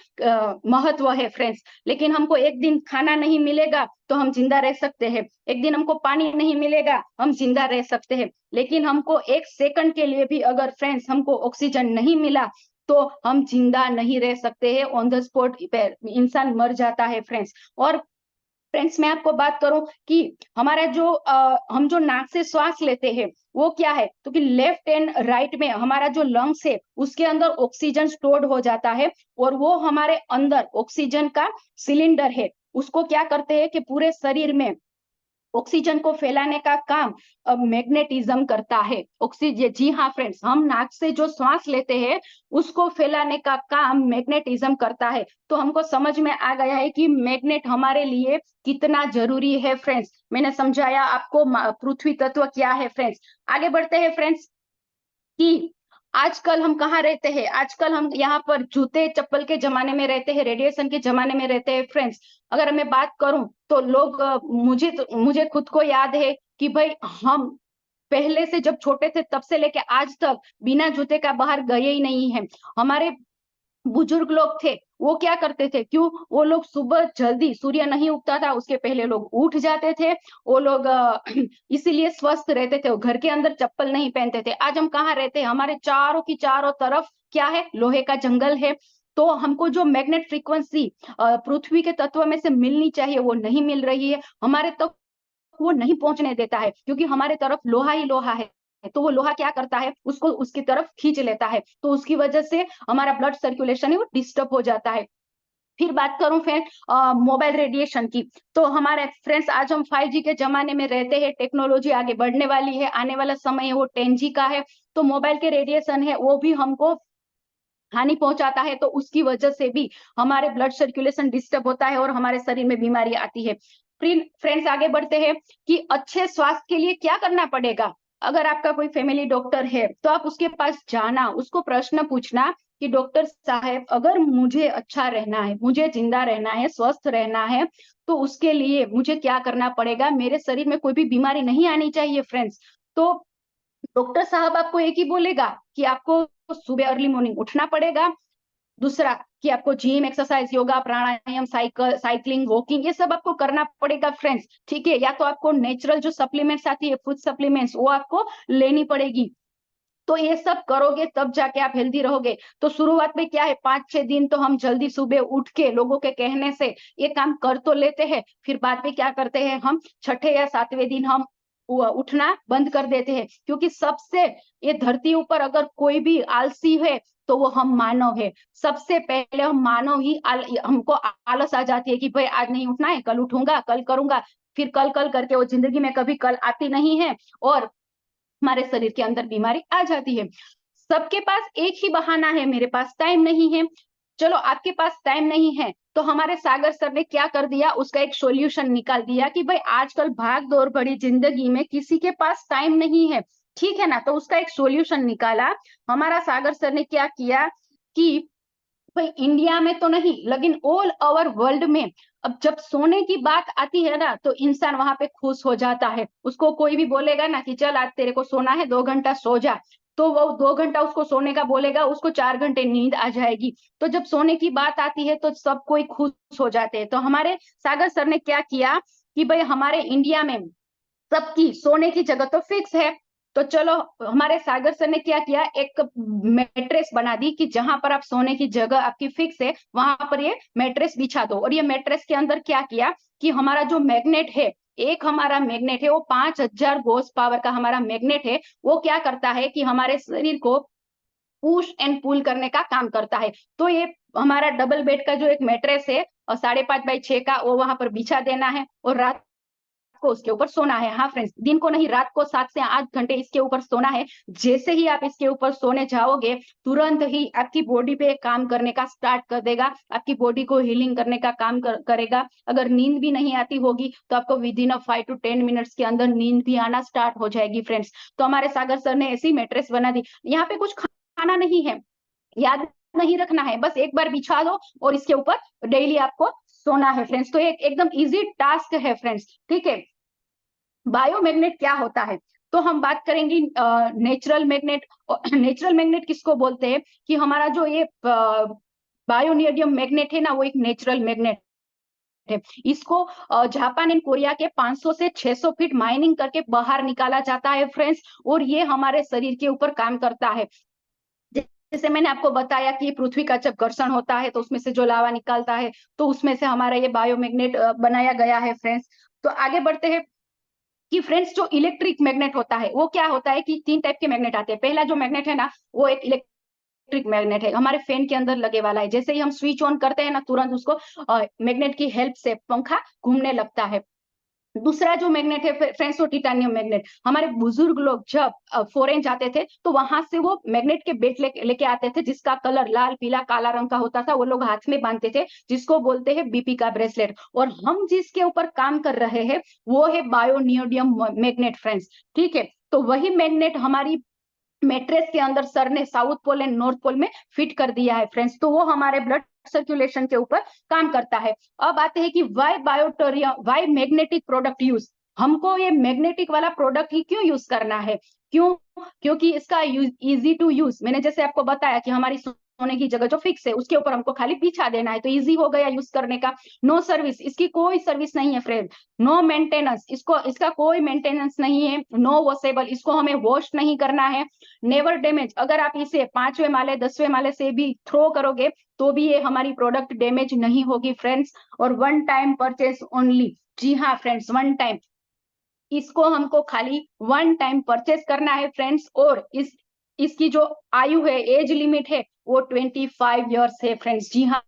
महत्व है फ्रेंड्स। लेकिन हमको एक दिन खाना नहीं मिलेगा तो हम जिंदा रह सकते हैं, एक दिन हमको पानी नहीं मिलेगा हम जिंदा रह सकते हैं, लेकिन हमको 1 सेकंड के लिए भी अगर फ्रेंड्स हमको ऑक्सीजन नहीं मिला तो हम जिंदा नहीं रह सकते हैं। ऑन द स्पॉट इंसान मर जाता है फ्रेंड्स। और फ्रेंड्स, मैं आपको बात करूं कि हमारा जो हम जो नाक से श्वास लेते हैं वो क्या है? तो कि लेफ्ट एंड राइट में हमारा जो लंग्स है उसके अंदर ऑक्सीजन स्टोर्ड हो जाता है, और वो हमारे अंदर ऑक्सीजन का सिलेंडर है, उसको क्या करते हैं कि पूरे शरीर में ऑक्सीजन को फैलाने का काम मैग्नेटिज्म करता है। ऑक्सीजन, जी हाँ फ्रेंड्स, हम नाक से जो श्वास लेते हैं उसको फैलाने का काम मैग्नेटिज्म करता है। तो हमको समझ में आ गया है कि मैग्नेट हमारे लिए कितना जरूरी है फ्रेंड्स। मैंने समझाया आपको पृथ्वी तत्व क्या है फ्रेंड्स। आगे बढ़ते हैं फ्रेंड्स कि आजकल हम कहाँ रहते हैं? आजकल हम यहाँ पर जूते चप्पल के जमाने में रहते हैं, रेडिएशन के जमाने में रहते हैं फ्रेंड्स। अगर मैं बात करूं तो मुझे खुद को याद है कि भाई हम पहले से जब छोटे थे तब से लेके आज तक बिना जूते का बाहर गए ही नहीं है। हमारे बुजुर्ग लोग थे वो क्या करते थे, क्यों वो लोग सुबह जल्दी, सूर्य नहीं उगता था उसके पहले लोग उठ जाते थे, वो लोग इसीलिए स्वस्थ रहते थे, वो घर के अंदर चप्पल नहीं पहनते थे। आज हम कहाँ रहते हैं, हमारे चारों की चारों तरफ क्या है, लोहे का जंगल है। तो हमको जो मैग्नेट फ्रीक्वेंसी पृथ्वी के तत्व में से मिलनी चाहिए वो नहीं मिल रही है, हमारे तक वो नहीं पहुंचने देता है, क्योंकि हमारे तरफ लोहा ही लोहा है। तो वो लोहा क्या करता है, उसको उसकी तरफ खींच लेता है, तो उसकी वजह से हमारा ब्लड सर्कुलेशन है वो डिस्टर्ब हो जाता है। फिर बात करूं फिर मोबाइल रेडिएशन की, तो हमारे फ्रेंड्स आज हम 5G के जमाने में रहते हैं, टेक्नोलॉजी आगे बढ़ने वाली है, आने वाला समय है वो 10G का है। तो मोबाइल के रेडिएशन है वो भी हमको हानि पहुंचाता है, तो उसकी वजह से भी हमारे ब्लड सर्कुलेशन डिस्टर्ब होता है और हमारे शरीर में बीमारी आती है। फ्रेंड्स आगे बढ़ते हैं कि अच्छे स्वास्थ्य के लिए क्या करना पड़ेगा। अगर आपका कोई फैमिली डॉक्टर है तो आप उसके पास जाना, उसको प्रश्न पूछना कि डॉक्टर साहब अगर मुझे अच्छा रहना है, मुझे जिंदा रहना है, स्वस्थ रहना है, तो उसके लिए मुझे क्या करना पड़ेगा, मेरे शरीर में कोई भी बीमारी नहीं आनी चाहिए फ्रेंड्स। तो डॉक्टर साहब आपको एक ही बोलेगा कि आपको सुबह अर्ली मॉर्निंग उठना पड़ेगा, दूसरा कि आपको जिम, एक्सरसाइज, योगा, प्राणायाम, साइकिलिंग, वॉकिंग, ये सब आपको करना पड़ेगा फ्रेंड्स, ठीक है। या तो आपको नेचुरल जो सप्लीमेंट्स आती है, फूड सप्लीमेंट्स, वो आपको लेनी पड़ेगी। तो ये सब करोगे तब जाके आप हेल्दी रहोगे। तो शुरुआत में क्या है, 5-6 दिन तो हम जल्दी सुबह उठ के लोगों के कहने से ये काम कर तो लेते हैं, फिर बाद में क्या करते हैं, हम छठे या 7वें दिन हम उठना बंद कर देते हैं, क्योंकि सबसे ये धरती ऊपर अगर कोई भी आलसी है तो वो हम मानव है। सबसे पहले हम मानव ही हमको आलस आ जाती है कि भाई आज नहीं उठना है, कल उठूंगा, कल करूंगा, फिर कल कल करके वो जिंदगी में कभी कल आती नहीं है और हमारे शरीर के अंदर बीमारी आ जाती है। सबके पास एक ही बहाना है, मेरे पास टाइम नहीं है। चलो आपके पास टाइम नहीं है तो हमारे सागर सर ने क्या कर दिया, उसका एक सॉल्यूशन निकाल दिया कि भाई आजकल भाग दौड़ भरी जिंदगी में किसी के पास टाइम नहीं है, ठीक है ना। तो उसका एक सॉल्यूशन निकाला हमारा सागर सर ने, क्या किया कि भाई इंडिया में तो नहीं लेकिन ऑल ओवर वर्ल्ड में अब जब सोने की बात आती है ना तो इंसान वहां पे खुश हो जाता है। उसको कोई भी बोलेगा ना कि चल आज तेरे को सोना है, 2 घंटा सो जा, तो वो 2 घंटा उसको सोने का बोलेगा, उसको 4 घंटे नींद आ जाएगी। तो जब सोने की बात आती है तो सब कोई खुश हो जाते हैं। तो हमारे सागर सर ने क्या किया कि भाई हमारे इंडिया में सबकी सोने की जगह तो फिक्स है, तो चलो हमारे सागर सर ने क्या किया, एक मैट्रेस बना दी कि जहां पर आप सोने की जगह आपकी फिक्स है वहां पर ये मैट्रेस बिछा दो। और ये मैट्रेस के अंदर क्या किया कि हमारा जो मैग्नेट है, एक हमारा मैग्नेट है वो 5000 हॉर्स पावर का हमारा मैग्नेट है, वो क्या करता है कि हमारे शरीर को पुश एंड पुल करने का काम करता है। तो ये हमारा डबल बेड का जो एक मैट्रेस है और 5.5x6 का, वो वहां पर बिछा देना है और रात को उसके ऊपर सोना है। हाँ फ्रेंड्स, दिन को नहीं, रात को 7 से 8 घंटे इसके ऊपर सोना है। जैसे ही आप इसके ऊपर सोने जाओगे तुरंत ही आपकी बॉडी पे काम करने का स्टार्ट कर देगा, आपकी बॉडी को हीलिंग करने का काम करेगा। अगर नींद भी नहीं आती होगी तो आपको विद इन 5 to 10 मिनट्स के अंदर नींद भी आना स्टार्ट हो जाएगी फ्रेंड्स। तो हमारे सागर सर ने ऐसी मैट्रेस बना दी, यहाँ पे कुछ खाना नहीं है, याद नहीं रखना है, बस एक बार बिछा दो और इसके ऊपर डेली आपको सोना है फ्रेंड्स। तो एक एकदम इजी टास्क है फ्रेंड्स, ठीक है। बायोमैग्नेट क्या होता है, तो हम बात करेंगे नेचुरल मैग्नेट। नेचुरल मैग्नेट किसको बोलते हैं कि हमारा जो ये बायोनियडियम मैग्नेट है ना, वो एक नेचुरल मैग्नेट है। इसको जापान एंड कोरिया के 500 से 600 फीट माइनिंग करके बाहर निकाला जाता है फ्रेंड्स, और ये हमारे शरीर के ऊपर काम करता है। जैसे मैंने आपको बताया कि पृथ्वी का जब घर्षण होता है तो उसमें से जो लावा निकलता है, तो उसमें से हमारा ये बायोमैग्नेट बनाया गया है फ्रेंड्स। तो आगे बढ़ते हैं कि फ्रेंड्स जो इलेक्ट्रिक मैग्नेट होता है वो क्या होता है कि 3 टाइप के मैग्नेट आते हैं। पहला जो मैग्नेट है ना वो एक इलेक्ट्रिक मैग्नेट है, हमारे फैन के अंदर लगे वाला है। जैसे ही हम स्विच ऑन करते हैं ना तुरंत उसको मैग्नेट की हेल्प से पंखा घूमने लगता है। दूसरा जो मैग्नेट है फ्रेंड्स वो टिटानियम मैग्नेट। हमारे बुजुर्ग लोग जब फॉरेन जाते थे तो वहां से वो मैग्नेट के बेट लेके आते थे जिसका कलर लाल, पीला, काला रंग का होता था, वो लोग हाथ में बांधते थे, जिसको बोलते हैं बीपी का ब्रेसलेट। और हम जिसके ऊपर काम कर रहे हैं वो है बायोनियोडियम मैग्नेट फ्रेंड्स, ठीक है। तो वही मैग्नेट हमारी मैट्रेस के अंदर सर ने south pole and north pole में फिट कर दिया है फ्रेंड्स, तो वो हमारे ब्लड सर्कुलेशन के ऊपर काम करता है। अब आते हैं कि वाई मैग्नेटिक प्रोडक्ट यूज, हमको ये मैग्नेटिक वाला प्रोडक्ट ही क्यों यूज करना है, क्यों, क्योंकि इसका इजी टू यूज, मैंने जैसे आपको बताया कि हमारी होने की जगह जो फिक्स है उसके ऊपर हमको खाली बिछा देना है, तो इजी हो गया यूज करने का। नो सर्विस, इसकी कोई सर्विस नहीं है फ्रेंड। नो मेंटेनेंस, इसका कोई मेंटेनेंस नहीं है। नो वॉशेबल, इसको हमें वॉश नहीं करना है। नेवर डैमेज, अगर आप इसे 5वें माले 10वें माले से भी थ्रो करोगे तो भी ये हमारी प्रोडक्ट डैमेज नहीं होगी फ्रेंड्स। और वन टाइम परचेस ओनली, जी हाँ फ्रेंड्स, वन टाइम, इसको हमको खाली वन टाइम परचेस करना है फ्रेंड्स। और इसकी जो आयु है, एज लिमिट है, वो 25 इयर्स है फ्रेंड्स। जी हाँ,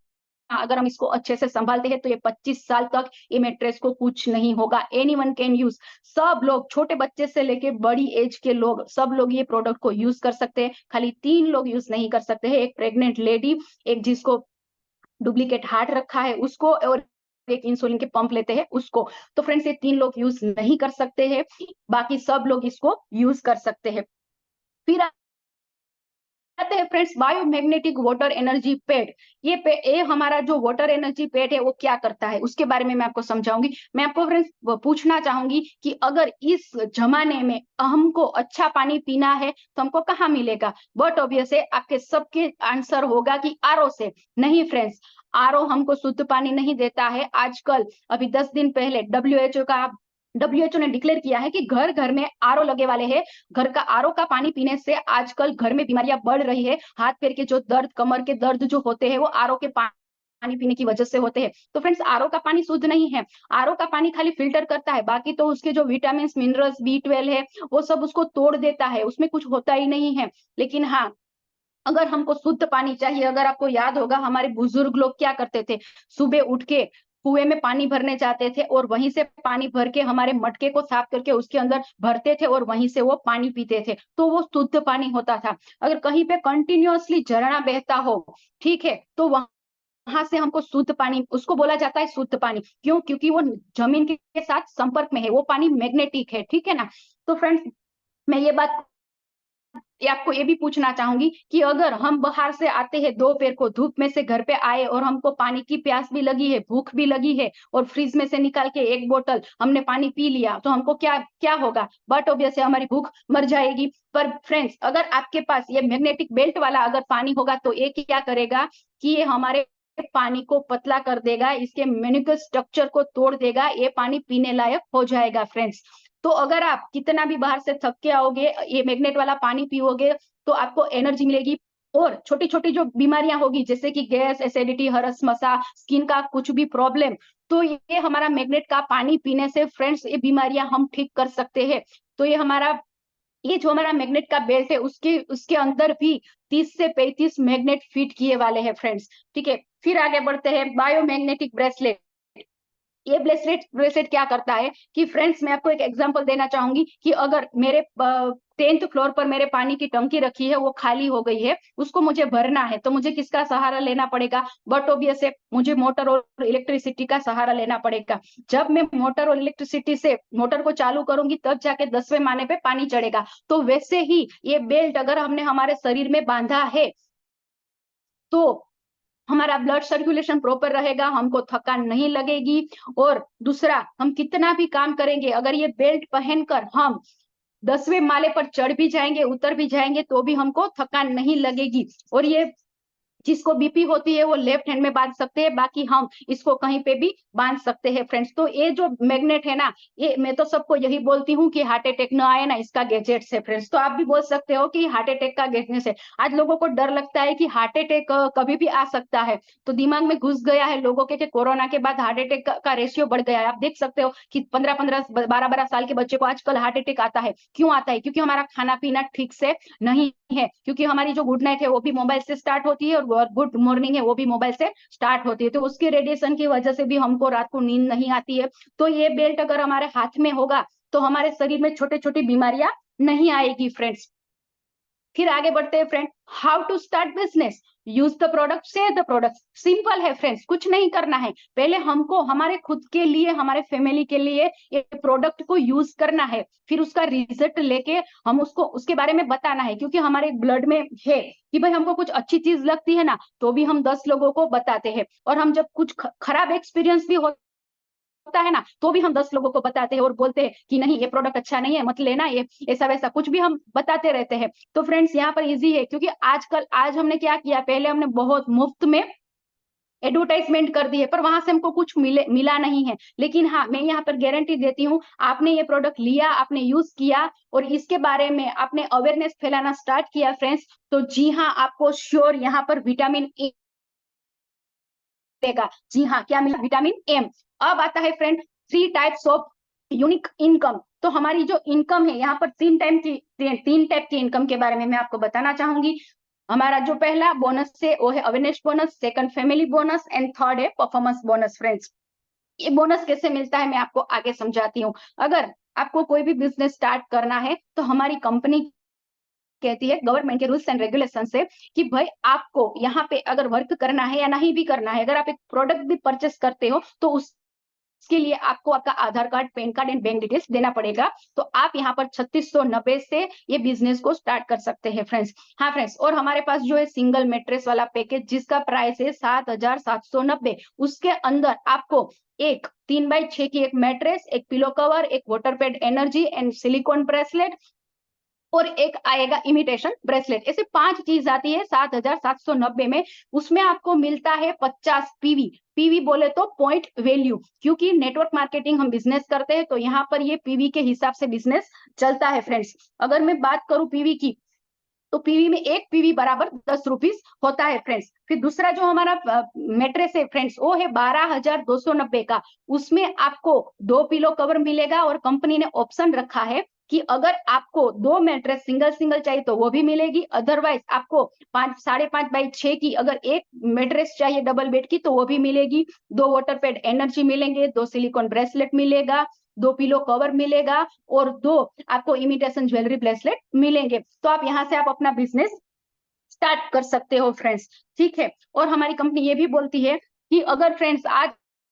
अगर हम इसको अच्छे से संभालते हैं तो ये 25 साल तक ये मैट्रेस को कुछ नहीं होगा। एनीवन कैन यूज, सब लोग, छोटे बच्चे से लेके बड़ी एज के लोग, सब लोग ये प्रोडक्ट को यूज कर सकते हैं। खाली 3 लोग यूज नहीं कर सकते हैं, एक प्रेग्नेंट लेडी, एक जिसको डुप्लीकेट हार्ट रखा है उसको, और एक इंसुलिन के पंप लेते हैं उसको। तो फ्रेंड्स ये 3 लोग यूज नहीं कर सकते हैं, बाकी सब लोग इसको यूज कर सकते हैं। फिर आते हैं friends biomagnetic water energy pad. ये हमारा जो वाटर एनर्जी पैड है वो क्या करता है उसके बारे में मैं आपको समझाऊंगी। मैं आपको फ्रेंड्स पूछना चाहूंगी कि अगर इस जमाने में हमको अच्छा पानी पीना है तो हमको कहाँ मिलेगा? बट ऑब्वियस है आपके सबके आंसर होगा कि आरओ से। नहीं फ्रेंड्स, आरओ हमको शुद्ध पानी नहीं देता है। आजकल अभी 10 दिन पहले डब्ल्यूएचओ ने डिक्लेयर किया है कि घर घर में आरओ लगे वाले हैं। घर का आरओ का पानी पीने से आजकल घर में बीमारियां बढ़ रही है। हाथ पैर के जो दर्द, कमर के दर्द जो होते हैं वो आरओ के पानी पीने की वजह से होते हैं। तो फ्रेंड्स आरओ का पानी शुद्ध नहीं है। आरओ का पानी खाली फिल्टर करता है, बाकी तो उसके जो विटामिन मिनरल्स B12 है वो सब उसको तोड़ देता है, उसमें कुछ होता ही नहीं है। लेकिन हाँ, अगर हमको शुद्ध पानी चाहिए, अगर आपको याद होगा हमारे बुजुर्ग लोग क्या करते थे, सुबह उठ के कुएं में पानी भरने जाते थे और वहीं से पानी भर के हमारे मटके को साफ करके उसके अंदर भरते थे और वहीं से वो पानी पीते थे, तो वो शुद्ध पानी होता था। अगर कहीं पे कंटिन्यूअसली झरना बहता हो, ठीक है, तो वहां से हमको शुद्ध पानी, उसको बोला जाता है शुद्ध पानी। क्यों? क्योंकि वो जमीन के साथ संपर्क में है, वो पानी मैग्नेटिक है, ठीक है ना। तो फ्रेंड्स मैं आपको ये भी पूछना चाहूंगी कि अगर हम बाहर से आते हैं, दोपहर को धूप में से घर पे आए और हमको पानी की प्यास भी लगी है, भूख भी लगी है, और फ्रिज में से निकाल के एक बोतल हमने पानी पी लिया, तो हमको क्या क्या होगा? बट ऑब्वियसली हमारी भूख मर जाएगी। पर फ्रेंड्स अगर आपके पास ये मैग्नेटिक बेल्ट वाला अगर पानी होगा तो ये क्या करेगा कि ये हमारे पानी को पतला कर देगा, इसके मेनिकल स्ट्रक्चर को तोड़ देगा, ये पानी पीने लायक हो जाएगा फ्रेंड्स। तो अगर आप कितना भी बाहर से थक के आओगे, ये मैग्नेट वाला पानी पियोगे तो आपको एनर्जी मिलेगी। और छोटी छोटी जो बीमारियां होगी जैसे कि गैस, एसिडिटी, हरस मसा, स्किन का कुछ भी प्रॉब्लम, तो ये हमारा मैग्नेट का पानी पीने से फ्रेंड्स ये बीमारियां हम ठीक कर सकते हैं। तो ये जो हमारा मैग्नेट का बेल्ट है उसके अंदर भी 30 से 35 मैग्नेट फिट किए वाले हैं फ्रेंड्स, ठीक है। फिर आगे बढ़ते हैं बायोमैग्नेटिक ब्रेसलेट। ये ब्रेसलेट क्या करता है कि फ्रेंड्स मैं आपको एक एग्जांपल देना चाहूंगी कि अगर मेरे 10th फ्लोर पर मेरे पानी की टंकी रखी है, वो खाली हो गई है, उसको मुझे भरना है, तो मुझे किसका सहारा लेना पड़ेगा? बट ऑब्वियस है मुझे मोटर और इलेक्ट्रिसिटी का सहारा लेना पड़ेगा। जब मैं मोटर और इलेक्ट्रिसिटी से मोटर को चालू करूंगी तब जाके 10वें माले पे पानी चढ़ेगा। तो वैसे ही ये बेल्ट अगर हमने हमारे शरीर में बांधा है तो हमारा ब्लड सर्कुलेशन प्रॉपर रहेगा, हमको थकान नहीं लगेगी। और दूसरा, हम कितना भी काम करेंगे, अगर ये बेल्ट पहनकर हम 10वें माले पर चढ़ भी जाएंगे, उतर भी जाएंगे, तो भी हमको थकान नहीं लगेगी। और ये जिसको बीपी होती है वो लेफ्ट हैंड में बांध सकते हैं, बाकी हम इसको कहीं पे भी बांध सकते हैं फ्रेंड्स। तो ये जो मैग्नेट है ना, ये मैं तो सबको यही बोलती हूँ कि हार्ट अटैक ना आए ना, इसका गैजेट्स है फ्रेंड्स। तो आप भी बोल सकते हो कि हार्ट अटैक का गैजेट्स है। आज लोगों को डर लगता है कि हार्ट अटैक कभी भी आ सकता है, तो दिमाग में घुस गया है लोगों के कि कोरोना के बाद हार्ट अटैक का रेशियो बढ़ गया है। आप देख सकते हो कि 15-15 12-12 साल के बच्चे को आजकल हार्ट अटैक आता है। क्यों आता है? क्योंकि हमारा खाना पीना ठीक से नहीं है, क्योंकि हमारी जो गुड नाइट है वो भी मोबाइल से स्टार्ट होती है और गुड मॉर्निंग है वो भी मोबाइल से स्टार्ट होती है, तो उसके रेडिएशन की वजह से भी हमको रात को नींद नहीं आती है। तो ये बेल्ट अगर हमारे हाथ में होगा तो हमारे शरीर में छोटे छोटी बीमारियां नहीं आएगी फ्रेंड्स। फिर आगे बढ़ते हैं friend, how to start business, use the product, share the product. Simple है फ्रेंड्स, कुछ नहीं करना है, पहले हमको हमारे खुद के लिए, हमारे फैमिली के लिए ये प्रोडक्ट को यूज करना है, फिर उसका रिजल्ट लेके हम उसको उसके बारे में बताना है, क्योंकि हमारे ब्लड में है कि भाई हमको कुछ अच्छी चीज लगती है ना तो भी हम 10 लोगों को बताते हैं। और हम जब कुछ खराब एक्सपीरियंस भी होता होता है ना, तो भी हम 10 लोगों को बताते हैं और बोलते हैं कि नहीं ये प्रोडक्ट अच्छा नहीं है, मत लेना, ये ऐसा वैसा कुछ भी हम बताते रहते हैं। तो फ्रेंड्स यहाँ पर इजी है, क्योंकि आज हमने क्या किया, पहले हमने बहुत मुफ्त में एडवर्टाइजमेंट कर दी है, पर वहां से हमको कुछ मिला नहीं है। लेकिन हाँ, मैं यहाँ पर गारंटी देती हूँ, आपने ये प्रोडक्ट लिया, आपने यूज किया और इसके बारे में आपने अवेयरनेस फैलाना स्टार्ट किया फ्रेंड्स, तो जी हाँ, आपको श्योर यहाँ पर विटामिन ए मिलेगा। जी हाँ, क्या मिला? Vitamin M. अब आता है friend 3 types of unique income. तो हमारी जो इनकम है यहाँ पर 3 टाइप की इनकम के बारे में मैं आपको बताना चाहूंगी। हमारा जो पहला बोनस है वो है awareness bonus, second family bonus and third है परफॉर्मेंस बोनस फ्रेंड्स। ये बोनस कैसे मिलता है मैं आपको आगे समझाती हूँ। अगर आपको कोई भी बिजनेस स्टार्ट करना है तो हमारी कंपनी कहती है गवर्नमेंट के रूल्स एंड रेगुलेशन से कि भाई आपको यहाँ पे अगर वर्क करना है या नहीं भी करना है, अगर आप एक प्रोडक्ट भी परचेस करते हो तो उसके लिए आपको आपका Aadhaar card, PAN card and bank details देना पड़ेगा। तो आप यहाँ पर 3690 से ये बिजनेस को स्टार्ट कर सकते हैं फ्रेंड्स। हाँ फ्रेंड्स, और हमारे पास जो है सिंगल मैट्रेस वाला पैकेज जिसका प्राइस है 7790, उसके अंदर आपको एक 3x6 की एक मैट्रेस, एक पिलो कवर, एक water pad energy and silicon bracelet और एक आएगा इमिटेशन ब्रेसलेट, ऐसे 5 चीज आती है 7790 में। उसमें आपको मिलता है 50 पीवी। पीवी बोले तो पॉइंट वैल्यू, क्योंकि नेटवर्क मार्केटिंग हम बिजनेस करते हैं तो यहाँ पर ये पीवी के हिसाब से बिजनेस चलता है फ्रेंड्स। अगर मैं बात करूं पीवी की, तो पीवी में एक पीवी बराबर 10 रुपीज होता है फ्रेंड्स। फिर दूसरा जो हमारा मैट्रेस है फ्रेंड्स, वो है 12290 का। उसमें आपको 2 पिलो कवर मिलेगा और कंपनी ने ऑप्शन रखा है कि अगर आपको 2 मैट्रेस सिंगल चाहिए तो वो भी मिलेगी, अदरवाइज आपको 5.5x6 की अगर एक मैट्रेस चाहिए डबल बेड की तो वो भी मिलेगी। 2 वाटर पैड एनर्जी मिलेंगे, 2 सिलिकॉन ब्रेसलेट मिलेगा, 2 पिलो कवर मिलेगा और 2 आपको इमिटेशन ज्वेलरी ब्रेसलेट मिलेंगे। तो आप यहाँ से आप अपना बिजनेस स्टार्ट कर सकते हो फ्रेंड्स, ठीक है। और हमारी कंपनी ये भी बोलती है कि अगर फ्रेंड्स आज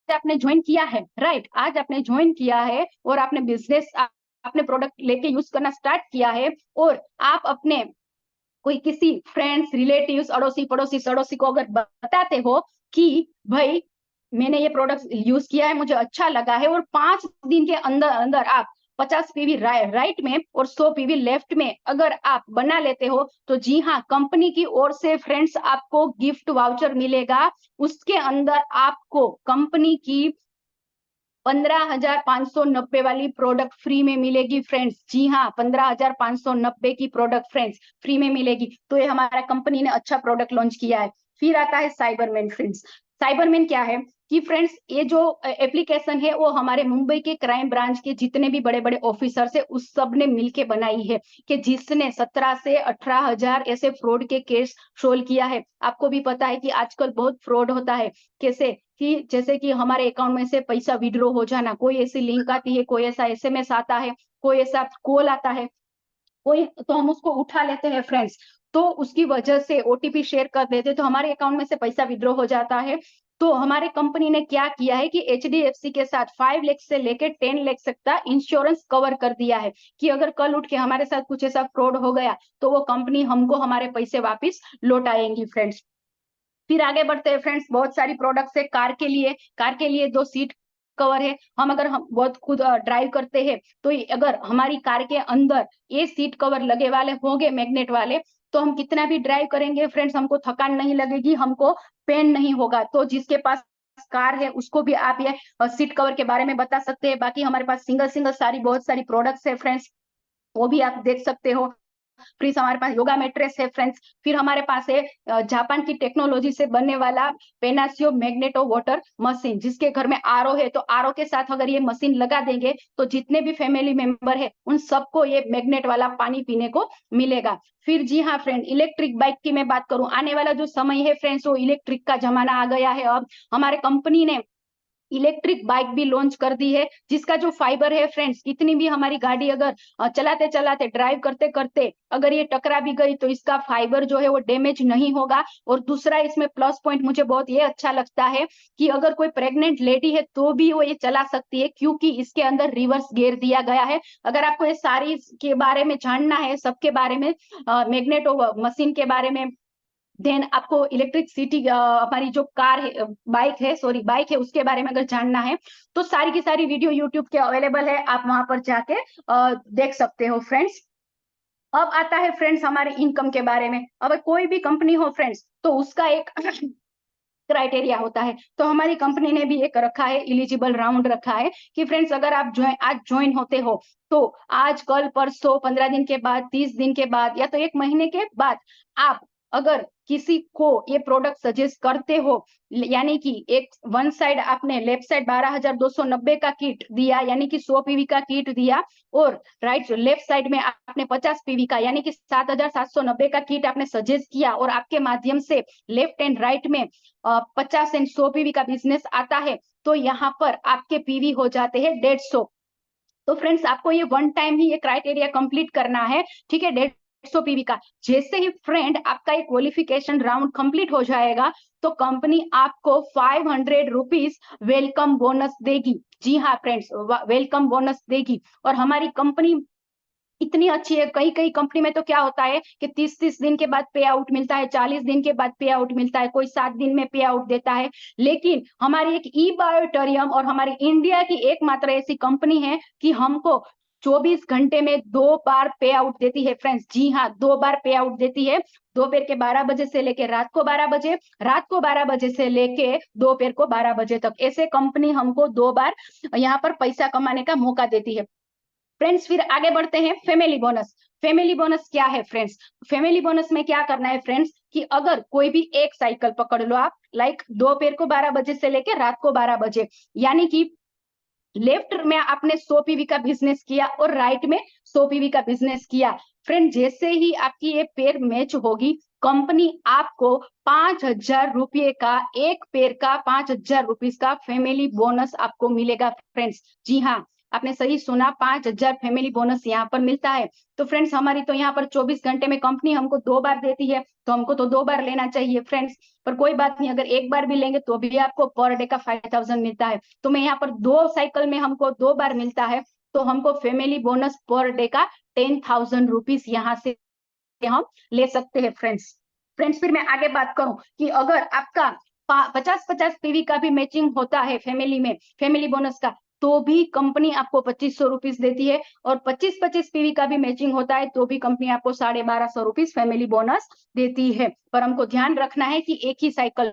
आपने ज्वाइन किया है, राइट, आज आपने ज्वाइन किया है और आपने बिजनेस आपने प्रोडक्ट लेके यूज करना स्टार्ट किया है और आप अपने कोई किसी फ्रेंड्स, रिलेटिव्स, अड़ोसी पड़ोसी सड़ोसी को अगर बताते हो कि भाई मैंने ये प्रोडक्ट यूज किया है, मुझे अच्छा लगा है, और 5 दिन के अंदर अंदर आप 50 पीवी राइट में और 100 पीवी लेफ्ट में अगर आप बना लेते हो तो जी हाँ, कंपनी की ओर से फ्रेंड्स आपको गिफ्ट वाउचर मिलेगा। उसके अंदर आपको कंपनी की 15,590 वाली प्रोडक्ट फ्री में मिलेगी फ्रेंड्स। जी हाँ, 15,590 की प्रोडक्ट फ्रेंड्स फ्री में मिलेगी। तो ये हमारा कंपनी ने अच्छा प्रोडक्ट लॉन्च किया है। फिर आता है साइबरमैन फ्रेंड्स। साइबरमैन क्या है कि फ्रेंड्स ये जो एप्लीकेशन है वो हमारे मुंबई के क्राइम ब्रांच के जितने भी बड़े बड़े ऑफिसर्स है उस सब ने मिलके बनाई है, कि जिसने 17 से 18,000 ऐसे फ्रॉड के केस सोल्व किया है। आपको भी पता है कि आजकल बहुत फ्रॉड होता है, कैसे कि जैसे कि हमारे अकाउंट में से पैसा विड्रॉ हो जाना, कोई ऐसी लिंक आती है, कोई ऐसा एसएमएस आता है, कोई ऐसा कॉल आता है, कोई तो हम उसको उठा लेते हैं फ्रेंड्स, तो उसकी वजह से ओटीपी शेयर कर देते तो हमारे अकाउंट में से पैसा विड्रॉ हो जाता है। तो हमारे कंपनी ने क्या किया है कि एचडीएफसी के साथ 5 लाख से लेकर 10 लाख तक का इंश्योरेंस कवर कर दिया है कि अगर कल उठ के हमारे साथ कुछ ऐसा फ्रॉड हो गया तो वो कंपनी हमको हमारे पैसे वापस लौटाएंगी फ्रेंड्स। फिर आगे बढ़ते हैं फ्रेंड्स, बहुत सारी प्रोडक्ट्स है कार के लिए 2 सीट कवर है। हम बहुत खुद ड्राइव करते हैं तो अगर हमारी कार के अंदर ये सीट कवर लगे वाले होंगे मैग्नेट वाले, तो हम कितना भी ड्राइव करेंगे फ्रेंड्स हमको थकान नहीं लगेगी, हमको पेन नहीं होगा। तो जिसके पास कार है उसको भी आप ये सीट कवर के बारे में बता सकते हैं। बाकी हमारे पास सिंगल बहुत सारी प्रोडक्ट्स है फ्रेंड्स, वो भी आप देख सकते हो। फिर हमारे पास योगा मैट्रेस है फ्रेंड्स। फिर हमारे पास है जापान की टेक्नोलॉजी से बनने वाला पेनासियो मैग्नेटो वाटर मशीन, जिसके घर में आरओ है तो आरओ के साथ अगर ये मशीन लगा देंगे तो जितने भी फैमिली मेंबर है उन सबको ये मैग्नेट वाला पानी पीने को मिलेगा। फिर जी हाँ फ्रेंड, इलेक्ट्रिक बाइक की मैं बात करूं, आने वाला जो समय है फ्रेंड्स वो इलेक्ट्रिक का जमाना आ गया है। अब हमारे कंपनी ने इलेक्ट्रिक बाइक भी लॉन्च कर दी है, जिसका जो फाइबर है फ्रेंड्स, कितनी भी हमारी गाड़ी अगर चलाते चलाते ड्राइव करते करते अगर ये टकरा भी गई तो इसका फाइबर जो है वो डैमेज नहीं होगा। और दूसरा इसमें प्लस पॉइंट मुझे बहुत ये अच्छा लगता है कि अगर कोई प्रेग्नेंट लेडी है तो भी वो ये चला सकती है, क्योंकि इसके अंदर रिवर्स गियर दिया गया है। अगर आपको ये सारी के बारे में जानना है, सबके बारे में मैग्नेटो मशीन के बारे में देन आपको इलेक्ट्रिसिटी हमारी जो कार है, बाइक है उसके बारे में अगर जानना है तो सारी की सारी वीडियो यूट्यूब के अवेलेबल है, आप वहां पर जाके देख सकते हो फ्रेंड्स। अब आता है फ्रेंड्स हमारे इनकम के बारे में। अगर कोई भी कंपनी हो फ्रेंड्स तो उसका एक क्राइटेरिया होता है, तो हमारी कंपनी ने भी एक रखा है, एलिजिबल राउंड रखा है कि फ्रेंड्स अगर आप आज ज्वाइन होते हो तो आज, कल, परसों, 15 दिन के बाद, 30 दिन के बाद या तो 1 महीने के बाद आप अगर किसी को ये प्रोडक्ट सजेस्ट करते हो, यानी कि एक वन साइड आपने लेफ्ट साइड 12,290 का किट दिया यानी कि 100 पीवी का किट दिया, और राइट लेफ्ट साइड में आपने 50 पीवी का यानी कि 7,790 का किट आपने सजेस्ट किया, और आपके माध्यम से लेफ्ट एंड राइट में 50 एंड 100 पीवी का बिजनेस आता है, तो यहाँ पर आपके पीवी हो जाते हैं 150। तो फ्रेंड्स आपको ये वन टाइम ही ये क्राइटेरिया कंप्लीट करना है, ठीक है, 150 पीवी का। जैसे ही फ्रेंड आपका एक क्वालिफिकेशन राउंड कंप्लीट हो जाएगा तो कंपनी आपको 500 रुपीज वेलकम बोनस देगी। जी हाँ फ्रेंड्स, वेलकम बोनस देगी। और हमारी कंपनी इतनी अच्छी है, कई कई कंपनी में तो क्या होता है कि 30-30 दिन के बाद पे आउट मिलता है, 40 दिन के बाद पे आउट मिलता है, कोई 7 दिन में पे आउट देता है। लेकिन हमारी एक ई बायोटेरियम और हमारी इंडिया की एकमात्र ऐसी कंपनी है कि हमको 24 घंटे में 2 बार पे आउट देती है फ्रेंड्स। जी हाँ, 2 बार पे आउट देती है, दोपहर के 12 बजे से लेके रात को 12 बजे, रात को 12 बजे से लेके दोपहर को 12 बजे तक। ऐसे कंपनी हमको 2 बार यहाँ पर पैसा कमाने का मौका देती है फ्रेंड्स। फिर आगे बढ़ते हैं फैमिली बोनस। फैमिली बोनस क्या है फ्रेंड्स? फैमिली बोनस में क्या करना है फ्रेंड्स कि अगर कोई भी एक साइकिल पकड़ लो आप, लाइक दोपहर को 12 बजे से लेकर रात को 12 बजे, यानी कि लेफ्ट में आपने 100 पीवी का बिजनेस किया और राइट में 100 पीवी का बिजनेस किया। फ्रेंड जैसे ही आपकी ये पेयर मैच होगी, कंपनी आपको 5,000 रुपये का, एक पेयर का 5,000 रुपीज का फैमिली बोनस आपको मिलेगा फ्रेंड्स। जी हाँ, आपने सही सुना, 5,000 फैमिली बोनस यहाँ पर मिलता है। तो फ्रेंड्स हमारी तो यहाँ पर 24 घंटे में कंपनी हमको 2 बार देती है, तो हमको तो 2 बार लेना चाहिए फ्रेंड्स। पर कोई बात नहीं, अगर एक बार भी लेंगे तो भी आपको पर डे का 5,000 मिलता है। तो मैं यहाँ पर 2 साइकिल में हमको 2 बार मिलता है, तो हमको फैमिली बोनस पर डे का 10,000 रुपीज यहाँ से हम ले सकते हैं फ्रेंड्स। फ्रेंड्स फिर मैं आगे बात करूं कि अगर आपका 50-50 पीवी का भी मैचिंग होता है फैमिली में, फैमिली बोनस का, तो भी कंपनी आपको 2,500 रुपीज देती है, और 25-25 पीवी का भी मैचिंग होता है तो भी कंपनी आपको 1,250 रुपीज फैमिली बोनस देती है। पर हमको ध्यान रखना है कि एक ही साइकिल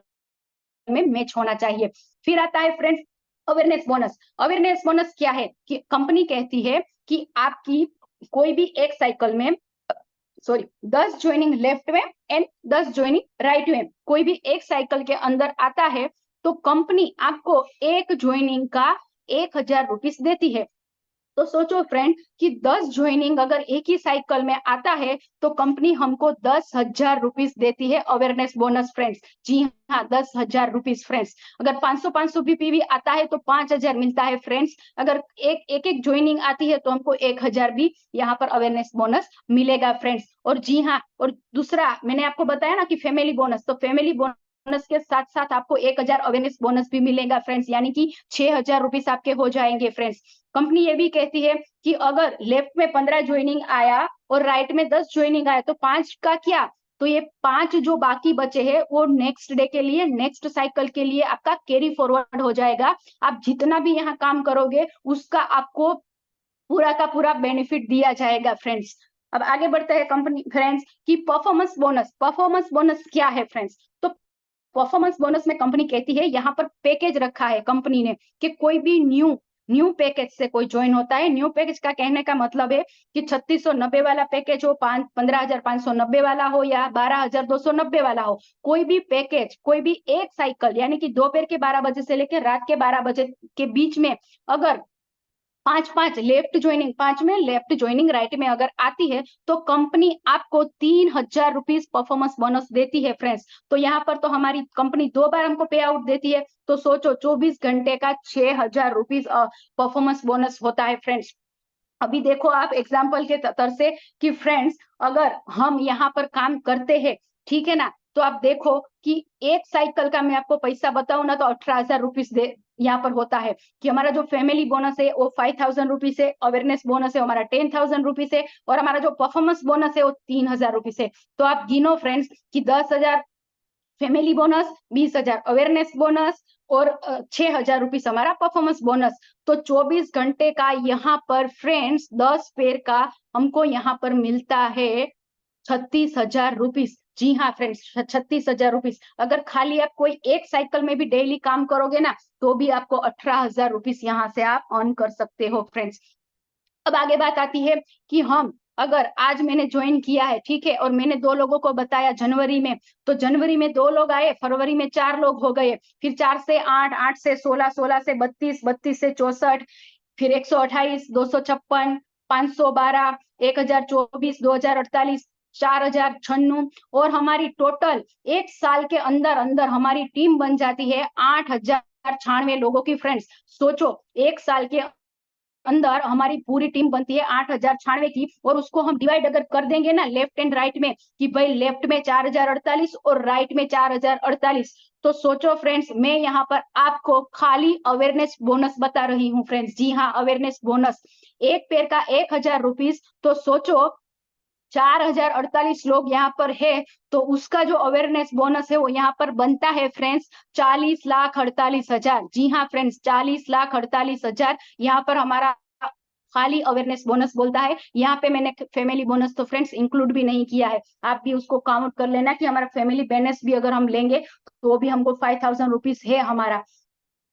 में मैच होना चाहिए। फिर आता है friends awareness bonus. Awareness bonus क्या है कि कंपनी कहती है कि आपकी कोई भी एक साइकिल में 10 ज्वाइनिंग लेफ्ट में एंड 10 ज्वाइनिंग राइट में कोई भी एक साइकिल के अंदर आता है तो कंपनी आपको एक ज्वाइनिंग का 1,000 रुपीज देती है। तो सोचो फ्रेंड कि 10 ज्वाइनिंग अगर एक ही साइकिल में आता है तो कंपनी हमको 10,000 रुपीज देती है अवेयरनेस बोनस फ्रेंड्स। जी हाँ, 10,000 रुपीज फ्रेंड्स। अगर 500-500 भी पीवी आता है तो 5,000 मिलता है फ्रेंड्स। अगर एक ज्वाइनिंग आती है तो हमको 1,000 भी यहाँ पर अवेयरनेस बोनस मिलेगा फ्रेंड्स। और जी हाँ, और दूसरा मैंने आपको बताया ना कि फैमिली बोनस, तो फैमिली बोनस के साथ साथ आपको 1,000 अवेयरनेस बोनस भी मिलेगा फ्रेंड्स, यानी कि 6,000 रुपीज आपके हो जाएंगे फ्रेंड्स। कंपनी ये भी कहती है कि अगर लेफ्ट में 15 ज्वाइनिंग आया और राइट में 10 ज्वाइनिंग आया तो 5 का क्या, तो ये 5 जो बाकी बचे हैं वो नेक्स्ट डे के लिए, नेक्स्ट साइकिल के लिए आपका कैरी फॉरवर्ड हो जाएगा। आप जितना भी यहाँ काम करोगे उसका आपको पूरा का पूरा बेनिफिट दिया जाएगा फ्रेंड्स। अब आगे बढ़ते हैं कंपनी फ्रेंड्स की परफॉर्मेंस बोनस। परफॉर्मेंस बोनस क्या है फ्रेंड्स? तो परफॉर्मेंस बोनस में कंपनी कहती है, यहाँ पर पैकेज रखा है कंपनी ने कि कोई भी न्यू पैकेज से कोई ज्वाइन होता है। न्यू पैकेज का कहने का मतलब है कि 3,690 वाला पैकेज हो, 15,590 वाला हो या 12,290 वाला हो, कोई भी पैकेज, कोई भी एक साइकिल यानी कि दोपहर के 12 बजे से लेकर रात के 12 बजे के बीच में अगर 5 लेफ्ट ज्वाइनिंग, 5 में लेफ्ट ज्वाइनिंग राइट में अगर आती है तो कंपनी आपको 3,000 रुपीज परफॉर्मेंस बोनस देती है फ्रेंड्स। तो यहाँ पर तो हमारी कंपनी 2 बार हमको पे आउट देती है, तो सोचो 24 घंटे का 6,000 रुपीज परफॉर्मेंस बोनस होता है फ्रेंड्स। अभी देखो आप एग्जाम्पल के तरह से कि फ्रेंड्स अगर हम यहाँ पर काम करते हैं, ठीक है ना, तो आप देखो कि एक साइकिल का मैं आपको पैसा बताऊं ना तो 18,000 रुपीज यहाँ पर होता है कि हमारा जो फैमिली बोनस है वो 5,000 रुपीज है, अवेयरनेस बोनस है हमारा 10,000 रुपीज है, और हमारा जो परफॉर्मेंस बोनस है वो 3,000 रुपीज है। तो आप गिनो फ्रेंड्स कि 10,000 फैमिली बोनस 20,000 अवेयरनेस बोनस और 6,000 रुपीस हमारा परफॉर्मेंस बोनस। तो 24 घंटे का यहाँ पर फ्रेंड्स 10 पेयर का हमको यहाँ पर मिलता है 36,000 रुपीस। जी हाँ फ्रेंड्स, 36,000 रुपीस। अगर खाली आप कोई एक साइकिल में भी डेली काम करोगे ना तो भी आपको 18,000 रुपीस यहाँ से आप अर्न कर सकते हो फ्रेंड्स। अब आगे बात आती है कि हम अगर आज मैंने ज्वाइन किया है, ठीक है, और मैंने 2 लोगों को बताया जनवरी में, तो जनवरी में 2 लोग आए, फरवरी में 4 लोग हो गए, फिर 4 से 8, 8 से 16, 16 से 32, 32 से 64, फिर 128, 256, 512, 1024, 2048, 4096 और हमारी टोटल एक साल के अंदर अंदर हमारी टीम बन जाती है 8,096 लोगों की। फ्रेंड्स सोचो, एक साल के अंदर हमारी पूरी टीम बनती है 8,096 की, और उसको हम डिवाइड अगर कर देंगे ना लेफ्ट एंड राइट में कि भाई लेफ्ट में 4,048 और राइट में 4,048, तो सोचो फ्रेंड्स, मैं यहाँ पर आपको खाली अवेयरनेस बोनस बता रही हूँ फ्रेंड्स। जी हाँ, अवेयरनेस बोनस एक पेयर का 1,000 रुपीस। तो सोचो 4,048 लोग यहाँ पर है, तो उसका जो अवेयरनेस बोनस है वो यहाँ पर बनता है फ्रेंड्स 40,48,000। जी हाँ फ्रेंड्स, 40,48,000 यहाँ पर हमारा खाली अवेयरनेस बोनस बोलता है। यहाँ पे मैंने फैमिली बोनस तो फ्रेंड्स इंक्लूड भी नहीं किया है, आप भी उसको काउंट कर लेना कि हमारा फैमिली बोनस भी अगर हम लेंगे तो भी हमको 5,000 रुपीस है हमारा।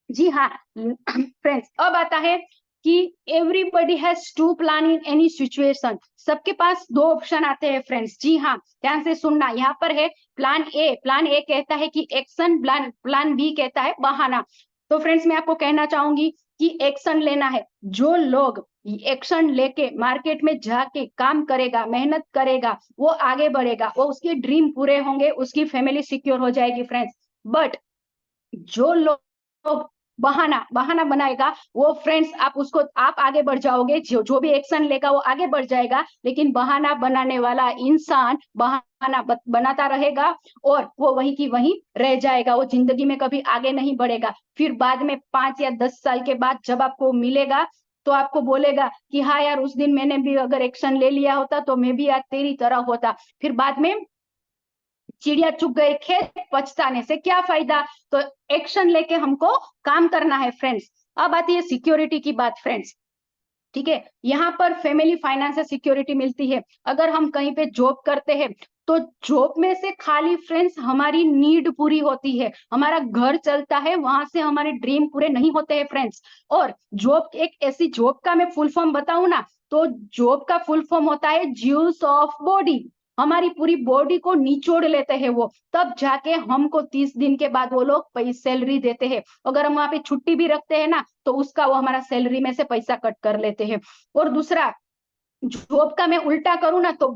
जी हाँ फ्रेंड्स, अब आता है कि everybody has to plan in any situation. सबके पास 2 ऑप्शन आते हैं फ्रेंड्स। जी हाँ, ध्यान से सुनना, यहाँ पर है प्लान ए। प्लान ए कहता है कि एक्शन, प्लान बी कहता है बहाना। तो फ्रेंड्स मैं आपको कहना चाहूंगी कि एक्शन लेना है। जो लोग एक्शन लेके मार्केट में जाके काम करेगा, मेहनत करेगा, वो आगे बढ़ेगा, वो उसके ड्रीम पूरे होंगे, उसकी फैमिली सिक्योर हो जाएगी फ्रेंड्स। बट जो लोग बहाना बनाएगा वो फ्रेंड्स आप आगे बढ़ जाओगे, जो भी एक्शन लेगा वो आगे बढ़ जाएगा, लेकिन बहाना बनाने वाला इंसान बहाना बनाता रहेगा और वो वहीं की वहीं रह जाएगा, वो जिंदगी में कभी आगे नहीं बढ़ेगा। फिर बाद में 5 या 10 साल के बाद जब आपको मिलेगा तो आपको बोलेगा कि हाँ यार, उस दिन मैंने भी अगर एक्शन ले लिया होता तो मैं भी आज तेरी तरह होता। फिर बाद में चिड़िया चुग गए खेत, पछताने से क्या फायदा। तो एक्शन लेके हमको काम करना है फ्रेंड्स। अब आती है सिक्योरिटी की बात फ्रेंड्स, ठीक है। यहाँ पर फैमिली फाइनेंस से सिक्योरिटी मिलती है। अगर हम कहीं पे जॉब करते हैं तो जॉब में से खाली फ्रेंड्स हमारी नीड पूरी होती है, हमारा घर चलता है, वहां से हमारे ड्रीम पूरे नहीं होते हैं फ्रेंड्स। और जॉब, एक ऐसी जॉब का मैं फुल फॉर्म बताऊं ना, तो जॉब का फुल फॉर्म होता है ज्यूस ऑफ बॉडी। हमारी पूरी बॉडी को निचोड़ लेते हैं वो, तब जाके हमको 30 दिन के बाद वो लोग पैसे सैलरी देते हैं। अगर हम वहां पे छुट्टी भी रखते हैं ना तो उसका वो हमारा सैलरी में से पैसा कट कर लेते हैं। और दूसरा, जॉब का मैं उल्टा करूं ना तो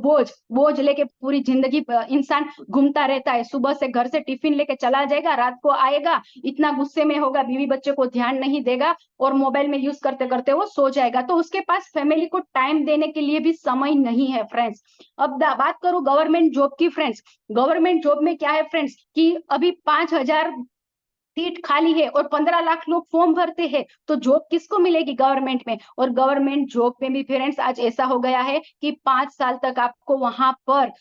बोझ लेके पूरी जिंदगी इंसान घूमता रहता है। सुबह से घर से टिफिन लेके चला जाएगा, रात को आएगा, इतना गुस्से में होगा, बीवी बच्चे को ध्यान नहीं देगा और मोबाइल में यूज करते करते वो सो जाएगा। तो उसके पास फैमिली को टाइम देने के लिए भी समय नहीं है फ्रेंड्स। अब बात करूं गवर्नमेंट जॉब की फ्रेंड्स। गवर्नमेंट जॉब में क्या है फ्रेंड्स कि अभी 5,000 सीट खाली है और 15 लाख लोग फॉर्म भरते हैं, तो जॉब किसको मिलेगी गवर्नमेंट में। और गवर्नमेंट जॉब में भी फ्रेंड्स आज ऐसा हो गया है कि 5 साल तक आपको वहां पर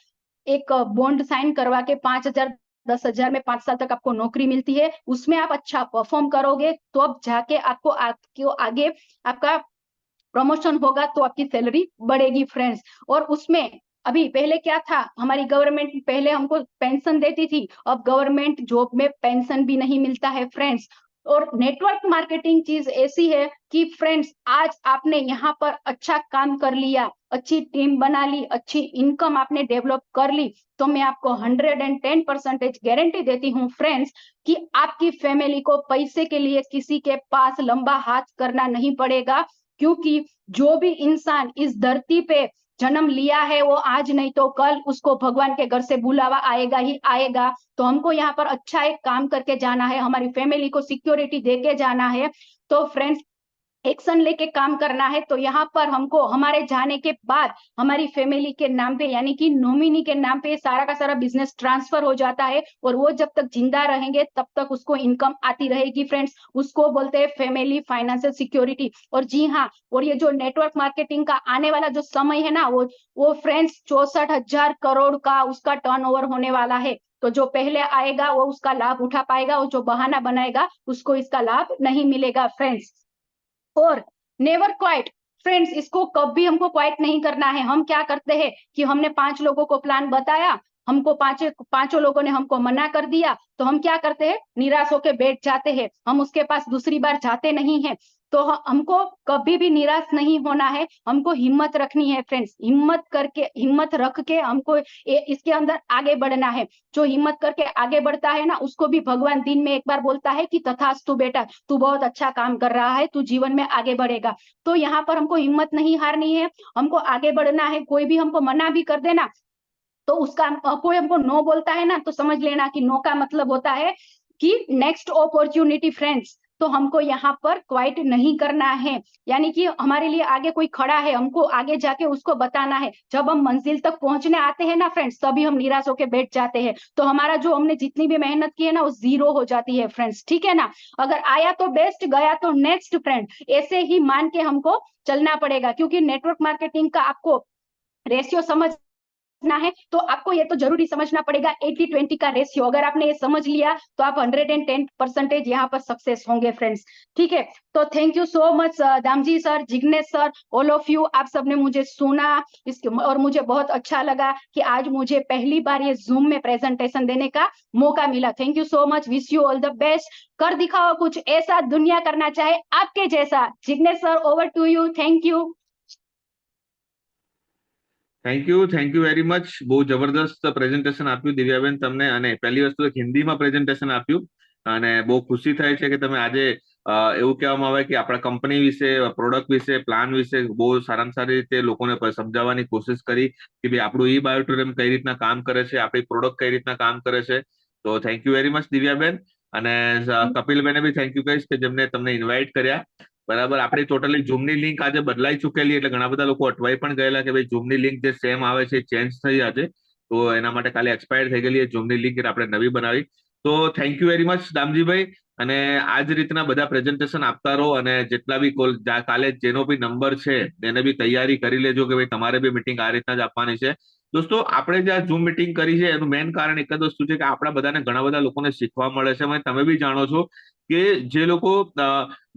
एक बॉन्ड साइन करवा के 5,000 10,000 में 5 साल तक आपको नौकरी मिलती है। उसमें आप अच्छा परफॉर्म करोगे तो अब जाके आपको आगे आपका प्रमोशन होगा तो आपकी सैलरी बढ़ेगी फ्रेंड्स। और उसमें अभी पहले क्या था, हमारी गवर्नमेंट पहले हमको पेंशन देती थी, अब गवर्नमेंट जॉब में पेंशन भी नहीं मिलता है फ्रेंड्स। और नेटवर्क मार्केटिंग चीज ऐसी है कि फ्रेंड्स आज आपने यहाँ पर अच्छा काम कर लिया, अच्छी टीम बना ली, अच्छी इनकम आपने डेवलप कर ली, तो मैं आपको 110% गारंटी देती हूँ फ्रेंड्स कि आपकी फैमिली को पैसे के लिए किसी के पास लंबा हाथ करना नहीं पड़ेगा। क्योंकि जो भी इंसान इस धरती पे जन्म लिया है वो आज नहीं तो कल उसको भगवान के घर से बुलावा आएगा ही आएगा। तो हमको यहाँ पर अच्छा एक काम करके जाना है, हमारी फैमिली को सिक्योरिटी देके जाना है। तो फ्रेंड्स एक्शन लेके काम करना है। तो यहाँ पर हमको हमारे जाने के बाद हमारी फैमिली के नाम पे यानी कि नॉमिनी के नाम पे सारा का सारा बिजनेस ट्रांसफर हो जाता है और वो जब तक जिंदा रहेंगे तब तक उसको इनकम आती रहेगी फ्रेंड्स। उसको बोलते हैं फैमिली फाइनेंशियल सिक्योरिटी। और जी हाँ, और ये जो नेटवर्क मार्केटिंग का आने वाला जो समय है ना, वो फ्रेंड्स 64,000 करोड़ का उसका टर्नओवर होने वाला है। तो जो पहले आएगा वो उसका लाभ उठा पाएगा, और जो बहाना बनाएगा उसको इसका लाभ नहीं मिलेगा फ्रेंड्स। और नेवर क्वाइट फ्रेंड्स, इसको कभी हमको क्वाइट नहीं करना है। हम क्या करते हैं कि हमने 5 लोगों को प्लान बताया, हमको पांचों लोगों ने हमको मना कर दिया, तो हम क्या करते हैं, निराश होकर बैठ जाते हैं, हम उसके पास दूसरी बार जाते नहीं है। तो हमको कभी भी निराश नहीं होना है, हमको हिम्मत रखनी है फ्रेंड्स। हिम्मत रख के हमको इसके अंदर आगे बढ़ना है। जो हिम्मत करके आगे बढ़ता है ना, उसको भी भगवान दिन में एक बार बोलता है कि तथास्तु बेटा, तू बहुत अच्छा काम कर रहा है, तू जीवन में आगे बढ़ेगा। तो यहाँ पर हमको हिम्मत नहीं हारनी है, हमको आगे बढ़ना है। कोई भी हमको मना भी कर देना, तो उसका कोई हमको नो बोलता है ना, तो समझ लेना कि नो का मतलब होता है कि नेक्स्ट अपॉर्चुनिटी फ्रेंड्स। तो हमको यहाँ पर क्वाइट नहीं करना है, यानी कि हमारे लिए आगे कोई खड़ा है, हमको आगे जाके उसको बताना है। जब हम मंजिल तक पहुंचने आते हैं ना फ्रेंड्स, तभी हम निराश होकर बैठ जाते हैं, तो हमारा जो हमने जितनी भी मेहनत की है ना, वो जीरो हो जाती है फ्रेंड्स, ठीक है ना। अगर आया तो बेस्ट, गया तो नेक्स्ट फ्रेंड, ऐसे ही मान के हमको चलना पड़ेगा। क्योंकि नेटवर्क मार्केटिंग का आपको रेशियो समझ है, तो आपको ये तो जरूरी समझना पड़ेगा 80-20 का रेशियो। अगर आपने ये समझ लिया तो आप 110% यहाँ पर सक्सेस होंगे फ्रेंड्स, ठीक है। तो thank you so much Damji sir, Jignesh sir, all of you, आप सबने मुझे सुना और मुझे बहुत अच्छा लगा कि आज मुझे पहली बार ये जूम में प्रेजेंटेशन देने का मौका मिला। Thank you so much, wish you all the best. कर दिखाओ कुछ ऐसा दुनिया करना चाहे आपके जैसा। Jignesh sir, over to you, thank you. Thank you very much. બહુ જબરદસ્ત પ્રેઝન્ટેશન આપ્યું દિવ્યાબેન તમને. અને પહેલી વસ્તુ એક હિન્દીમાં પ્રેઝન્ટેશન આપ્યું, અને બહુ ખુશી થાય છે કે તમે આજે એવું કહેવામાં આવે કે આપણા કંપની વિશે, પ્રોડક્ટ વિશે, પ્લાન વિશે બહુ સારામાં સારી રીતે લોકોને સમજાવવાની કોશિશ કરી કે ભાઈ આપણું ઈ બાયોટુરિઝમ કઈ રીતના કામ કરે છે, આપણી પ્રોડક્ટ કઈ રીતના કામ કરે છે. તો થેન્ક યુ વેરી મચ દિવ્યાબેન. અને કપિલબેને બી થેન્ક યુ કહીશ કે જેમને તમને ઇન્વાઇટ કર્યા. બરાબર, આપણી ટોટલી ઝૂમની લિંક આજે બદલાઈ ચૂકેલી, એટલે ઘણા બધા લોકો અટવાઈ પણ ગયેલા કે ભાઈ ઝૂમની લિંક જે સેમ આવે છે ચેન્જ થઈ આજે, તો એના માટે કાલે એક્સપાયર થઈ ગયેલી ઝૂમની લિંક આપણે નવી બનાવી. તો thank you very much Damjibhai. અને આ જ રીતના બધા પ્રેઝન્ટેશન આપતા રહો, અને જેટલા બી કાલે જેનો બી નંબર છે તેને બી તૈયારી કરી લેજો કે ભાઈ તમારે બી મિટિંગ આ રીતના જ આપવાની છે. દોસ્તો, આપણે જે આ ઝૂમ મિટિંગ કરી છે એનું મેઇન કારણ એક જ વસ્તુ છે કે આપણા બધાને ઘણા બધા લોકોને શીખવા મળે છે. અને તમે બી જાણો છો કે જે લોકો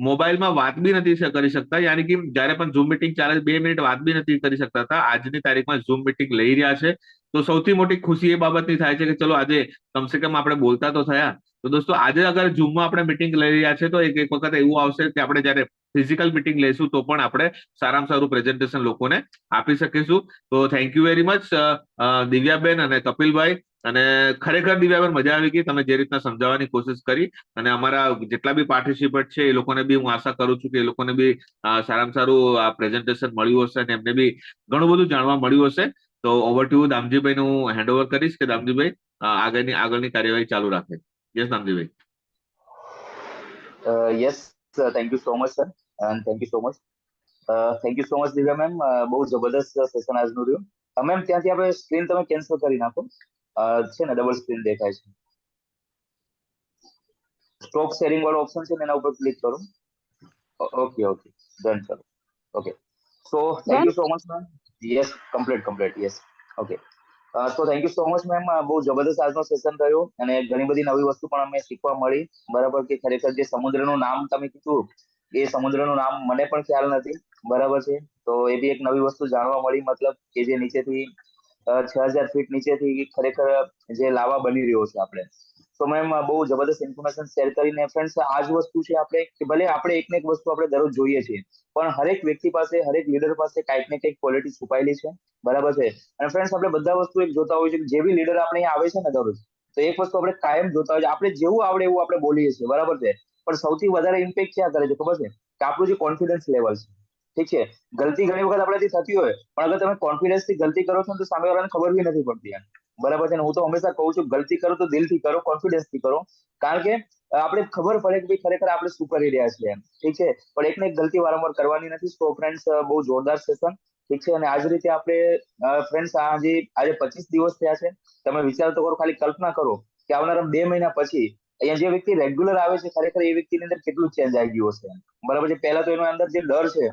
મોબાઈલમાં વાત બી નથી કરી શકતા, યાની કે જયારે પણ ઝૂમ મિટિંગ ચાલે 2 મિનિટ વાત બી નથી કરી શકતા હતા, આજની તારીખમાં ઝૂમ મિટિંગ લઈ રહ્યા છે. તો સૌથી મોટી ખુશી એ બાબતની થાય છે કે ચલો આજે કમસે કમ આપણે બોલતા તો થયા. તો દોસ્તો, આજે અગર ઝૂમમાં આપણે મિટિંગ લઈ રહ્યા છે તો એક વખત એવું આવશે કે આપણે જયારે ફિઝિકલ મિટિંગ લઈશું તો પણ આપણે સારામાં સારું પ્રેઝન્ટેશન લોકોને આપી શકીશું. તો થેન્ક યુ વેરી મચ દિવ્યાબેન અને કપિલભાઈ. અને ખરેખર દિવ્યાબેન મજા આવી ગઈ, તમે જે રીતના સમજાવવાની કોશિશ કરી. અને અમારા જેટલા બી પાર્ટિસિપન્ટ છે એ લોકોને બી હું આશા કરું છું કે એ લોકોને બી સારામાં સારું આ પ્રેઝન્ટેશન મળ્યું હશે અને એમને બી ઘણું બધું જાણવા મળ્યું હશે. તો ઓવર ટુ દામજીભાઈ હું હેન્ડ ઓવર કરીશ કે દામજીભાઈ આગળની કાર્યવાહી ચાલુ રાખે. Yes Damjibhai. Yes, thank you so much sir, and thank you so much. Thank you so much Divya ma'am, બહુ જબરદસ્ત સેશન આજનું રહ્યું. મેમ ત્યાંથી આપણે સ્ક્રીન તમે કેન્સલ કરી નાખો, છે ને ડબલ સ્ક્રીન દેખાય છે. સ્ટોપ શેરિંગ વાળો ઓપ્શન છે ને એના ઉપર ક્લિક કરો. Okay done sir. Okay, so thank you so much ma'am. Yes, complete yes. Okay, તો thank you so much ma'am, બહુ જબરદસ્ત આજનો સેશન રહ્યો અને ઘણી બધી નવી વસ્તુ પણ અમને શીખવા મળી. બરાબર, કે ખરેખર જે સમુદ્રનું નામ તમે કીધું એ સમુદ્રનું નામ મને પણ ખ્યાલ નથી. બરાબર છે, તો એ બી એક નવી વસ્તુ જાણવા મળી. મતલબ કે જે નીચેથી 6000 ફીટ નીચેથી ખરેખર જે લાવા બની રહ્યો છે આપણે. તો મેમ બહુ જબરદસ્ત ઇન્ફોર્મેશન શેર કરીને ફ્રેન્ડ્સ, આ જ વસ્તુ છે આપણે કે ભલે આપણે એક ને એક વસ્તુ આપણે દરરોજ જોઈએ છીએ, પણ હરેક વ્યક્તિ પાસે, હરેક લીડર પાસે કંઈક ને કંઈક ક્વોલિટી છુપાયેલી છે. બરાબર છે. અને ફ્રેન્ડ્સ, આપણે બધા વસ્તુ એક જોતા હોય છે કે જે બી લીડર આપણે અહીંયા આવે છે ને દરરોજ, તો એક વસ્તુ આપણે કાયમ જોતા હોય છે, આપણે જેવું આવડે એવું આપણે બોલીએ છીએ. બરાબર છે, પણ સૌથી વધારે ઇમ્પેક્ટ ક્યાં કરે છે ખબર છે? કે આપણું જે કોન્ફિડન્સ લેવલ છે. ઠીક છે, ગલતી ઘણી વખત આપણાથી થતી હોય, પણ અગર તમે કોન્ફિડન્સ થી ગલતી કરો છો તો સામેવાળાને ખબર બી નથી પડતી. બરાબર છે ને, હું તો હંમેશા કહું છું ગલતી કરો તો દિલથી કરો, કોન્ફિડન્સ થી કરો, કારણ કે આપણે ખબર પડે કે ભાઈ ખરેખર આપણે શું કરી રહ્યા છીએ. ઠીક છે, પણ એક ને એક ગલતી વારંવાર કરવાની નથી. તો ફ્રેન્ડ્સ, બહુ જોરદાર સેશન. ઠીક છે, અને આ જ રીતે આપણે ફ્રેન્ડ્સ આજે 25 દિવસ થયા છે. તમે વિચાર તો કરો, ખાલી કલ્પના કરો કે આવનારા 2 મહિના પછી અહીંયા જે વ્યક્તિ રેગ્યુલર આવે છે, ખરેખર એ વ્યક્તિની અંદર કેટલું ચેન્જ આવી ગયું હશે. બરાબર છે, પહેલા તો એનો અંદર જે ડર છે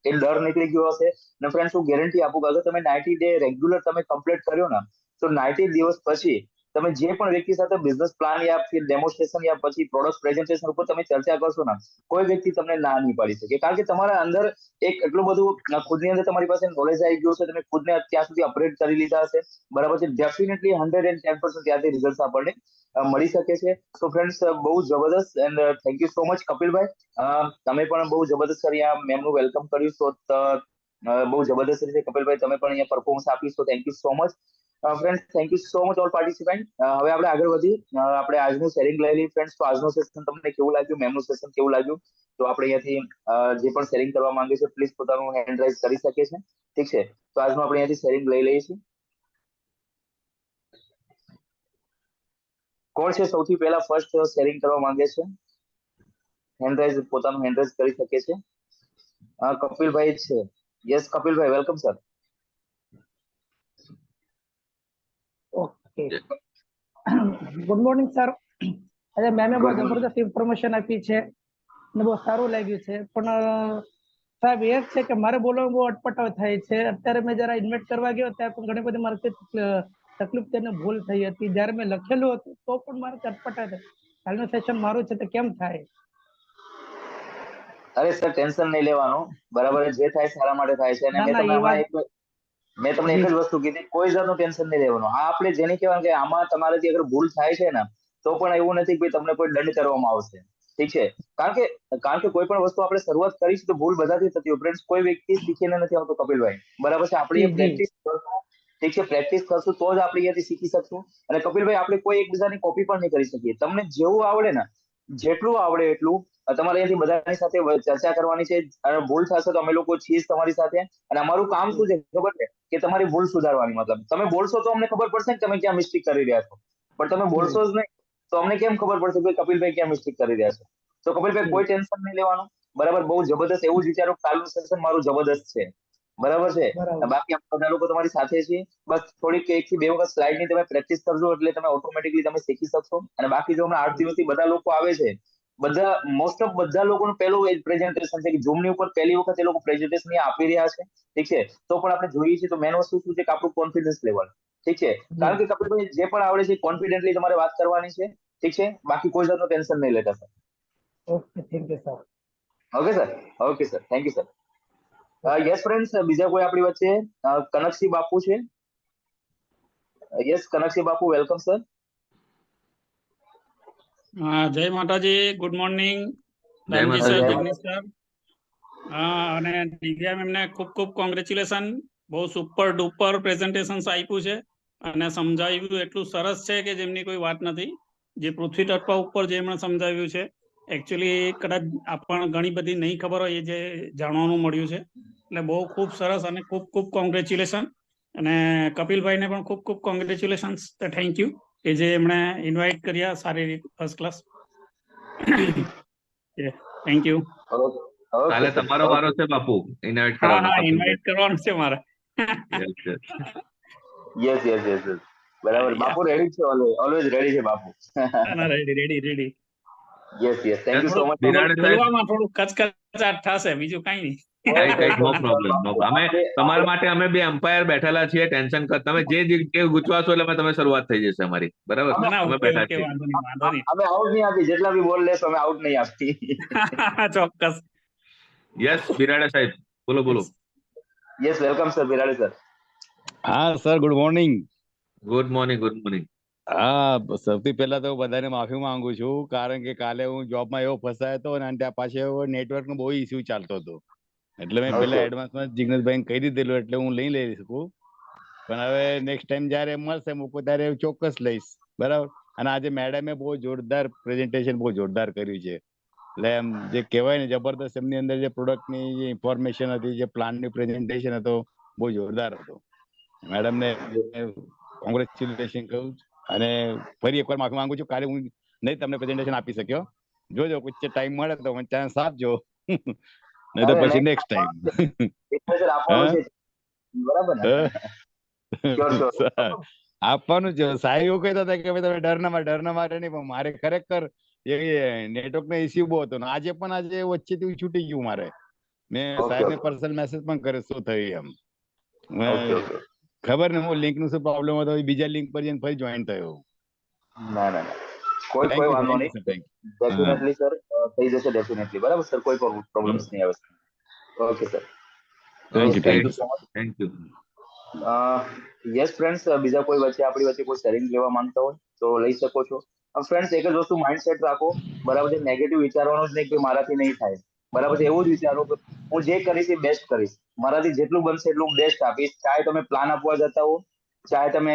એ ડર નીકળી ગયો હશે. અને ફ્રેન્ડ્સ, હું ગેરંટી આપું કે અગર તમે 90 ડે રેગ્યુલર તમે કમ્પ્લીટ કર્યો ને, તો 90 દિવસ પછી તમે જે પણ વ્યક્તિ સાથે બિઝનેસ પ્લાન યા ફિર ડેમોન્સ્ટ્રેશન યા પછી પ્રોડક્ટ પ્રેઝન્ટેશન ઉપર તમે ચર્ચા કરશો ને, કોઈ વ્યક્તિ તમને ના નહીં પાડી શકે. કારણ કે તમારા અંદર એક એટલું બધું ખુદની અંદર તમારી પાસે નોલેજ આવી ગયું છે, તમે ખુદને અત્યાર સુધી અપગ્રેડ કરી લીધા હશે, બરાબર છે. ડેફિનેટલી 110% ત્યાંથી રિઝલ્ટ આપણને મળી શકે છે. તો ફ્રેન્ડ્સ, બહુ જબરદસ્ત and thank you so much Kapilbhai. તમે પણ બહુ જબરદસ્ત કરી આ મેમનું વેલકમ કર્યું. તો બહુ જબરદસ્ત રીતે કપિલભાઈ તમે પણ અહીંયા પરફોર્મન્સ આપીશ. તો thank you so much friends, thank you so much all participant. હવે આપણે આગળ વધી આપણે આજનું શેરિંગ લઈ લઈએ ફ્રેન્ડ્સ. તો આજનું સેશન તમને કેવું લાગ્યું, મેમનું સેશન કેવું લાગ્યું? તો આપણે અહીંયાથી જે પણ શેરિંગ કરવા માંગે છે પ્લીઝ પોતાનું હેન્ડ રાઇઝ કરી શકે છે. ઠીક છે, તો આજનું આપણે અહીંયાથી શેરિંગ લઈ લઈએ છીએ. કોણ છે સૌથી પહેલા ફર્સ્ટ શેરિંગ કરવા માંગે છે? હેન્ડ રાઇઝ, પોતાનું હેન્ડ રાઇઝ કરી શકે છે. કપિલભાઈ છે. Yes Kapilbhai, welcome sir. Okay, good morning sir. આજે મેમે બહુ જબરદસ્ત ઇન્ફોર્મેશન આપી છે અને બહુ સારું લાગ્યું છે. પણ સાહેબ એ જ છે કે મારે બોલવામાં બહુ અટપટાવ થાય છે. અત્યારે મેં જરા ઇન્વેસ્ટ કરવા ગયો ત્યારે પણ ઘણી બધી મારી તકલીફ તેને ભૂલ થઈ હતી. જ્યારે મેં લખેલું હતું તો પણ મારે અટપટા થાય. કાલનું સેશન મારું છે તો કેમ થાય? અરે સર, ટેન્શન નહીં લેવાનું, બરાબર. જે થાય સારા માટે થાય છે. અને ના મેં ના તમને એ વાત મેં તમને એક જ વસ્તુ કીધી, કોઈ જાતનું ટેન્શન નહીં લેવાનું. આ આપણે જેને કહેવાનું કે આમાં તમારાથી અગર ભૂલ થાય છે ને, તો પણ એવું નથી કે તમને કોઈ દંડ કરવામાં આવશે. ઠીક છે, કારણ કે કોઈ પણ વસ્તુ આપણે શરૂઆત કરી છે તો ભૂલ બધાથી થતી હોય. ફ્રેન્ડ્સ, કોઈ વ્યક્તિ શીખીને નથી આવતો કપિલભાઈ, બરાબર છે. આપણે પ્રેક્ટિસ કરશું, ઠીક છે, પ્રેક્ટિસ કરશું તો જ આપણે અહીંયાથી શીખી શકશું. અને કપિલભાઈ, આપણે કોઈ એકબીજાની કોપી પણ નહીં કરી શકીએ. તમને જેવું આવડે ને, જેટલું આવડે એટલું તમારે અહીંયાથી બધાની સાથે ચર્ચા કરવાની છે. અને ભૂલ થશે તો અમે લોકો છીએ જ તમારી સાથે. અને અમારું કામ શું છે ખબર છે? કે તમારી ભૂલ સુધારવાની. મતલબ તમે બોલશો તો અમને ખબર પડશે કે તમે ક્યાં મિસ્ટેક કરી રહ્યા છો, પણ તમે બોલશો જ નહીં તો અમને કેમ ખબર પડશે કે કપિલભાઈ ક્યાં મિસ્ટેક કરી રહ્યા છે? તો કપિલભાઈ, કોઈ ટેન્શન નહીં લેવાનું, બરાબર. બહુ જબરદસ્ત એવું જ વિચારો કાલનું સેશન મારું જબરદસ્ત છે, બરાબર છે. બાકી આપણે બધા લોકો તમારી સાથે છીએ. બસ થોડીક 1 થી 2 વખત સ્લાઇડની તમે પ્રેક્ટિસ કરજો એટલે તમે ઓટોમેટિકલી તમે શીખી શકશો. અને બાકી જો હમણાં 8 દિવસથી બધા લોકો આવે છે, બધા મોસ્ટ ઓફ બધા લોકોનું પહેલું પ્રેઝન્ટેશન છે કે ઝૂમની ઉપર પહેલી વખત એ લોકો પ્રેઝન્ટેશન આપી રહ્યા છે. ઠીક છે, તો પણ આપણે જોઈએ છીએ તો મેન વસ્તુ શું છે કે આપણું કોન્ફિડન્સ લેવલ. ઠીક છે, કારણ કે કપિલભાઈ જે પણ આવડે છે કોન્ફિડન્ટલી તમારે વાત કરવાની છે. ઠીક છે, બાકી કોઈ જાતનું ટેન્શન નહીં લેતા sir. Okay, thank you sir. Okay sir, okay sir, thank you sir. Yes friends, બીજા કોઈ આપણી વચ્ચે કનકસિંહ બાપુ છે? યસ કનકસિંહ બાપુ, વેલકમ સર. જય માતાજી, ગુડ મોર્નિંગ જય રામજી સર, માતાજી. જગદીશ સર. અને દિવ્યા મેમને ખૂબ ખૂબ કોંગ્રેચ્યુલેશન. બહુ સુપર ડુપર પ્રેઝન્ટેશન આપ્યું છે અને સમજાવ્યું એટલું સરસ છે કે જેમની કોઈ વાત નથી. જે પૃથ્વી તત્વ ઉપર જે એમણે સમજાવ્યું છે, એકચ્યુઅલી કદાચ આપણને ઘણી બધી નહીં ખબર હોય એ જે જાણવાનું મળ્યું છે. એટલે બહુ ખૂબ સરસ અને ખૂબ ખૂબ કોંગ્રેચ્યુલેશન. અને કપિલભાઈને પણ ખૂબ ખૂબ કોંગ્રેચ્યુલેશન્સ. થેન્ક યુ કે જે એમણે ઇન્વાઇટ કર્યા સારી રીતે, ફર્સ્ટ ક્લાસ. Thank you. કાલે તમારો વારો છે બાપુ, ઇન્વાઇટ કરવાનો. હા, ઇન્વાઇટ કરવાનું છે મારે. યસ યસ યસ, બરાબર. બાપુ રેડી છે, ઓલવેઝ રેડી છે બાપુ. Ready. Yes yes, thank you so much. બોલવામાં થોડું કચકચાટ થશે, બીજું કઈ નહીં. નો પ્રોબ્લેમ. અમે તમારા માટે અમે બે એમ્પાયર બેઠેલા છીએ. ટેન્શન કર, તમે જે ગુચવાશો એટલે તમે શરૂઆત થઈ જશે અમારી, બરાબર. અમે બેઠા છીએ. વાંધો નહીં. અમે આઉટ નહીં આપી, જેટલા બી બોલ લેશો અમે આઉટ નહીં આપતી. ચોક્કસ. યસ બિરાડે સાહેબ, બોલો. Yes, welcome sir, Birade sir. હા sir, good morning. Good morning. હા, સૌથી પહેલા તો બધાને માફી માંગુ છું, કારણ કે કાલે હું જોબમાં એવો ફસાયો હતો અને ત્યાં પાછો નેટવર્ક નો બહુ ઇસ્યુ ચાલતો હતો. એટલે મેં પેલા એડવાન્સમાં જિગ્નેશભાઈને કહી દીધેલું, એટલે હું લઈ શકું. પણ હવે નેક્સ્ટ ટાઈમ જયારે મળશે મૂકો ત્યારે ચોક્કસ લઈશ, બરાબર. અને આજે મેડમે બહુ જોરદાર પ્રેઝન્ટેશન, બહુ જોરદાર કર્યું છે. એટલે એમ જે કહેવાય ને જબરદસ્ત, એમની અંદર જે પ્રોડક્ટની જે ઇન્ફોર્મેશન હતી, જે પ્લાનની પ્રેઝન્ટેશન હતો, બહુ જોરદાર હતો. મેડમને કોંગ્રેચ્યુલેશન કહું અને ફરી એકવાર માફી માંગુ છું. કાલે હું નહીં તમને પ્રેઝન્ટેશન આપી શક્યો. જોજો કોઈ ટાઈમ મળે તો મને ચાન્સ આપજો, નહીં તો પછી નેક્સ્ટ ટાઈમ. આપવાનું છે. સાહેબ એવું કહેતા હતા કે તમે ડરના માટે નહીં, પણ મારે ખરેખર એ નેટવર્ક નો ઇસ્યુ બહુ હતો. આજે વચ્ચેથી છૂટી ગયું મારે. મેં સાહેબને પર્સનલ મેસેજ પણ કર્યો શું થયું એમ. ખબર ને હું લિંક નું શું પ્રોબ્લેમ હતો, બીજા લિંક પર જઈને ફરી જોઈન થયો. ના ના ના, કોઈ થેન્ક યુ વાંધો થેન્ક યુ નહીં, sir thank you. Definitely sir થઈ જશે ડેફિનેટલી, બરાબર સર, કોઈ પ્રોબ્લેમ્સ નહીં આવે. Okay sir, thank you thank thank you so much. Thank you. Yes friends, બીજા કોઈ આપણી વચ્ચે કોઈ શેરિંગ લેવા માંગતા હોય તો લઈ શકો છો. ફ્રેન્ડ્સ, એક જ વસ્તુ માઇન્ડસેટ રાખો, બરાબર છે, નેગેટિવ વિચારવાનું જ નહીં કે મારાથી નહીં થાય, બરાબર છે, એવું જ વિચારો કે હું જે કરીશ એ બેસ્ટ કરીશ, મારાથી જેટલું બનશે એટલું બેસ્ટ આપીશ. ચાહે તમે પ્લાન આપવા જતા હો, ચાહે તમે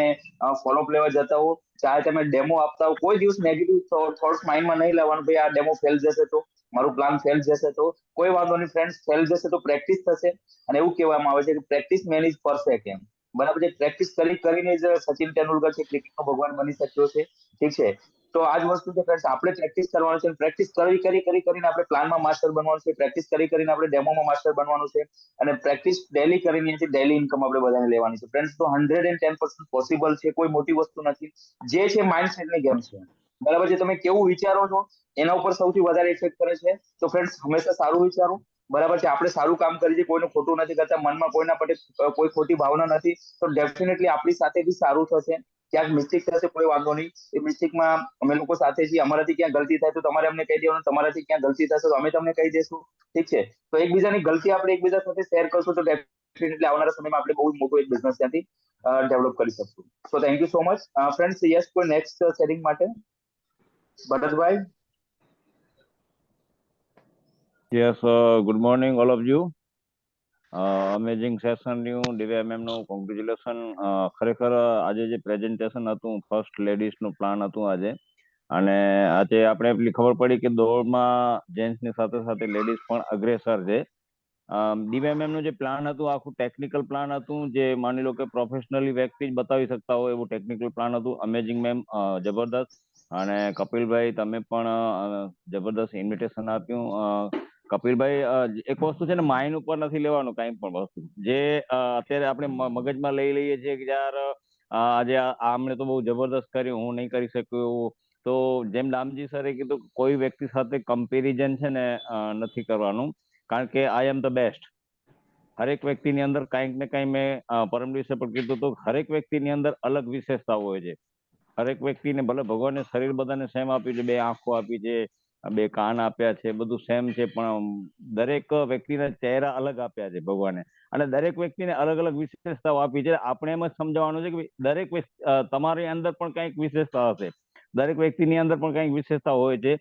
ફોલોઅપ લેવા જતા હો, ચાહે તમે ડેમો આપતા હો, કોઈ દિવસ નેગેટિવ થોટ્સ માઇન્ડમાં નહીં લાવવાનું, ભાઈ આ ડેમો ફેલ જશે તો, મારું પ્લાન ફેલ જશે તો. કોઈ વાંધો નહીં ફ્રેન્ડ્સ, ફેલ જશે તો પ્રેક્ટિસ થશે. અને એવું કહેવામાં આવે છે કે પ્રેક્ટિસ મેન ઇઝ પરફેક્ટ, એમ, બરાબર છે. પ્રેક્ટિસ કરીને જ સચિન તેંડુલકર છે ક્રિકેટનો ભગવાન બની શક્યો છે. ઠીક છે, તો આ જ વસ્તુ છે ફ્રેન્ડ્સ, આપણે પ્રેક્ટિસ કરવાનું છે. પ્રેક્ટિસ કરીને આપણે પ્લાનમાં માસ્ટર બનવાનું છે, પ્રેક્ટિસ કરીને આપણે ડેમોમાં માસ્ટર બનવાનું છે, અને પ્રેક્ટિસ ડેલી કરીને ડેલી ઇન્કમ આપણે બધાને લેવાની છે ફ્રેન્ડ્સ. તો 110% પોસિબલ છે, કોઈ મોટી વસ્તુ નથી. જે છે માઇન્ડસેટની ગેમ છે, બરાબર છે. તમે કેવું વિચારો છો એના ઉપર સૌથી વધારે ઇફેક્ટ કરે છે. તો ફ્રેન્ડ્સ, હંમેશા સારું વિચારો, બરાબર છે. આપણે સારું કામ કરીએ છીએ, કોઈનું ખોટું નથી કરતા, મનમાં કોઈના માટે કોઈ ખોટી ભાવના નથી, તો ડેફિનેટલી આપણી સાથે બી સારું થશે. ક્યાંક મિસ્ટેક થશે, કોઈ વાંધો નહીં, એ મિસ્ટેકમાં અમે લોકો સાથે છીએ. અમારાથી ક્યાં ગલતી થાય તો તમારે અમને કહી દેવાનું, તમારાથી ક્યાં ગલતી થશે તો અમે તમને કહી દઈશું. ઠીક છે, તો એકબીજાની ગલતી આપણે એકબીજા સાથે શેર કરશું તો ડેફિનેટલી આવનારા સમયમાં આપણે બહુ મોટો એક બિઝનેસ ત્યાંથી ડેવલપ કરી શકશું. સો thank you so much friends. Yes, કોઈ નેક્સ્ટ શેરિંગ માટે? Bharatbhai. Yes, good morning, all of you. Amazing session રહ્યું, દિવ્યા મેમ નું કોંગ્રેચ્યુલેશન. ખરેખર આજે જે પ્રેઝન્ટેશન હતું, ફર્સ્ટ લેડીઝ નું પ્લાન હતું આજે, અને આજે આપણે એટલી ખબર પડી કે દોડમાં જેન્ટ્સ ની સાથે સાથે લેડીઝ પણ અગ્રેસર છે. દિવ્યા મેમ નું જે પ્લાન હતું આખું ટેકનિકલ પ્લાન હતું, જે માની લો કે પ્રોફેશનલી વ્યક્તિ જ બતાવી શકતા હોય એવું ટેકનિકલ પ્લાન હતું. અમેઝિંગ મેમ, જબરદસ્ત. અને કપિલભાઈ, તમે પણ જબરદસ્ત ઇન્વિટેશન આપ્યું. કપિલભાઈ, એક વસ્તુ છે ને, માઇન્ડ ઉપર નથી લેવાનું કાંઈ પણ વસ્તુ, જે અત્યારે આપણે મગજમાં લઈ લઈએ છીએ કે યાર આજે આમણે તો બહુ જબરદસ્ત કર્યું, હું નહીં કરી શક્યો એવું. તો જેમ દામજી સરે કીધું, કોઈ વ્યક્તિ સાથે કમ્પેરિઝન છે ને નથી કરવાનું, કારણ કે આઈ એમ ધ બેસ્ટ. હરેક વ્યક્તિની અંદર કાંઈક ને કાંઈ, મેં પરમ દિવસે પણ કીધું હતું, હરેક વ્યક્તિની અંદર અલગ વિશેષતાઓ હોય છે. હરેક વ્યક્તિને ભલે ભગવાને શરીર બધાને સેમ આપ્યું છે, 2 આંખો આપી છે, 2 કાન આપ્યા છે, બધું સેમ છે, પણ દરેક વ્યક્તિના ચહેરા અલગ આપ્યા છે ભગવાને, અને દરેક વ્યક્તિને અલગ અલગ વિશેષતાઓ આપી છે. આપણે એમ જ સમજાવવાનું છે કે દરેક તમારી અંદર પણ કંઈક વિશેષતા હશે, દરેક વ્યક્તિની અંદર પણ કંઈક વિશેષતા હોય છે.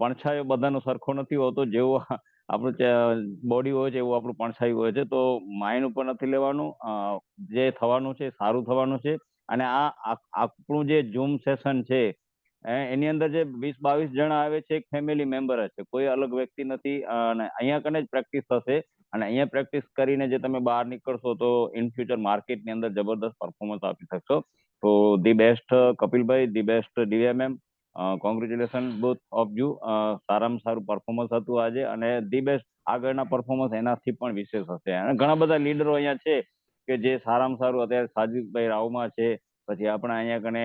પડછાયો બધાનો સરખો નથી હોતો, જેવો આપણું બોડી હોય છે એવું આપણું પડછાયું હોય છે. તો માઇન્ડ ઉપર નથી લેવાનું, જે થવાનું છે સારું થવાનું છે. અને આ આપણું જે ઝૂમ સેશન છે એની અંદર જે 20-22 જણા આવે છે, એક ફેમિલી મેમ્બર જ છે, કોઈ અલગ વ્યક્તિ નથી. અને અહીંયા કને જ પ્રેક્ટિસ થશે, અને અહીંયા પ્રેક્ટિસ કરીને જે તમે બહાર નીકળશો તો ઇન ફ્યુચર માર્કેટની અંદર જબરદસ્ત પરફોર્મન્સ આપી શકશો. તો the best કપિલભાઈ, the best Divya ma'am, congratulation both of you. સારામાં સારું પરફોર્મન્સ હતું આજે, અને ધી બેસ્ટ આગળના પરફોર્મન્સ એનાથી પણ વિશેષ હશે. અને ઘણા બધા લીડરો અહીંયા છે કે જે સારામાં સારું અત્યારે સાજીદભાઈ રાવમાં છે, પછી આપણે અહીંયા કને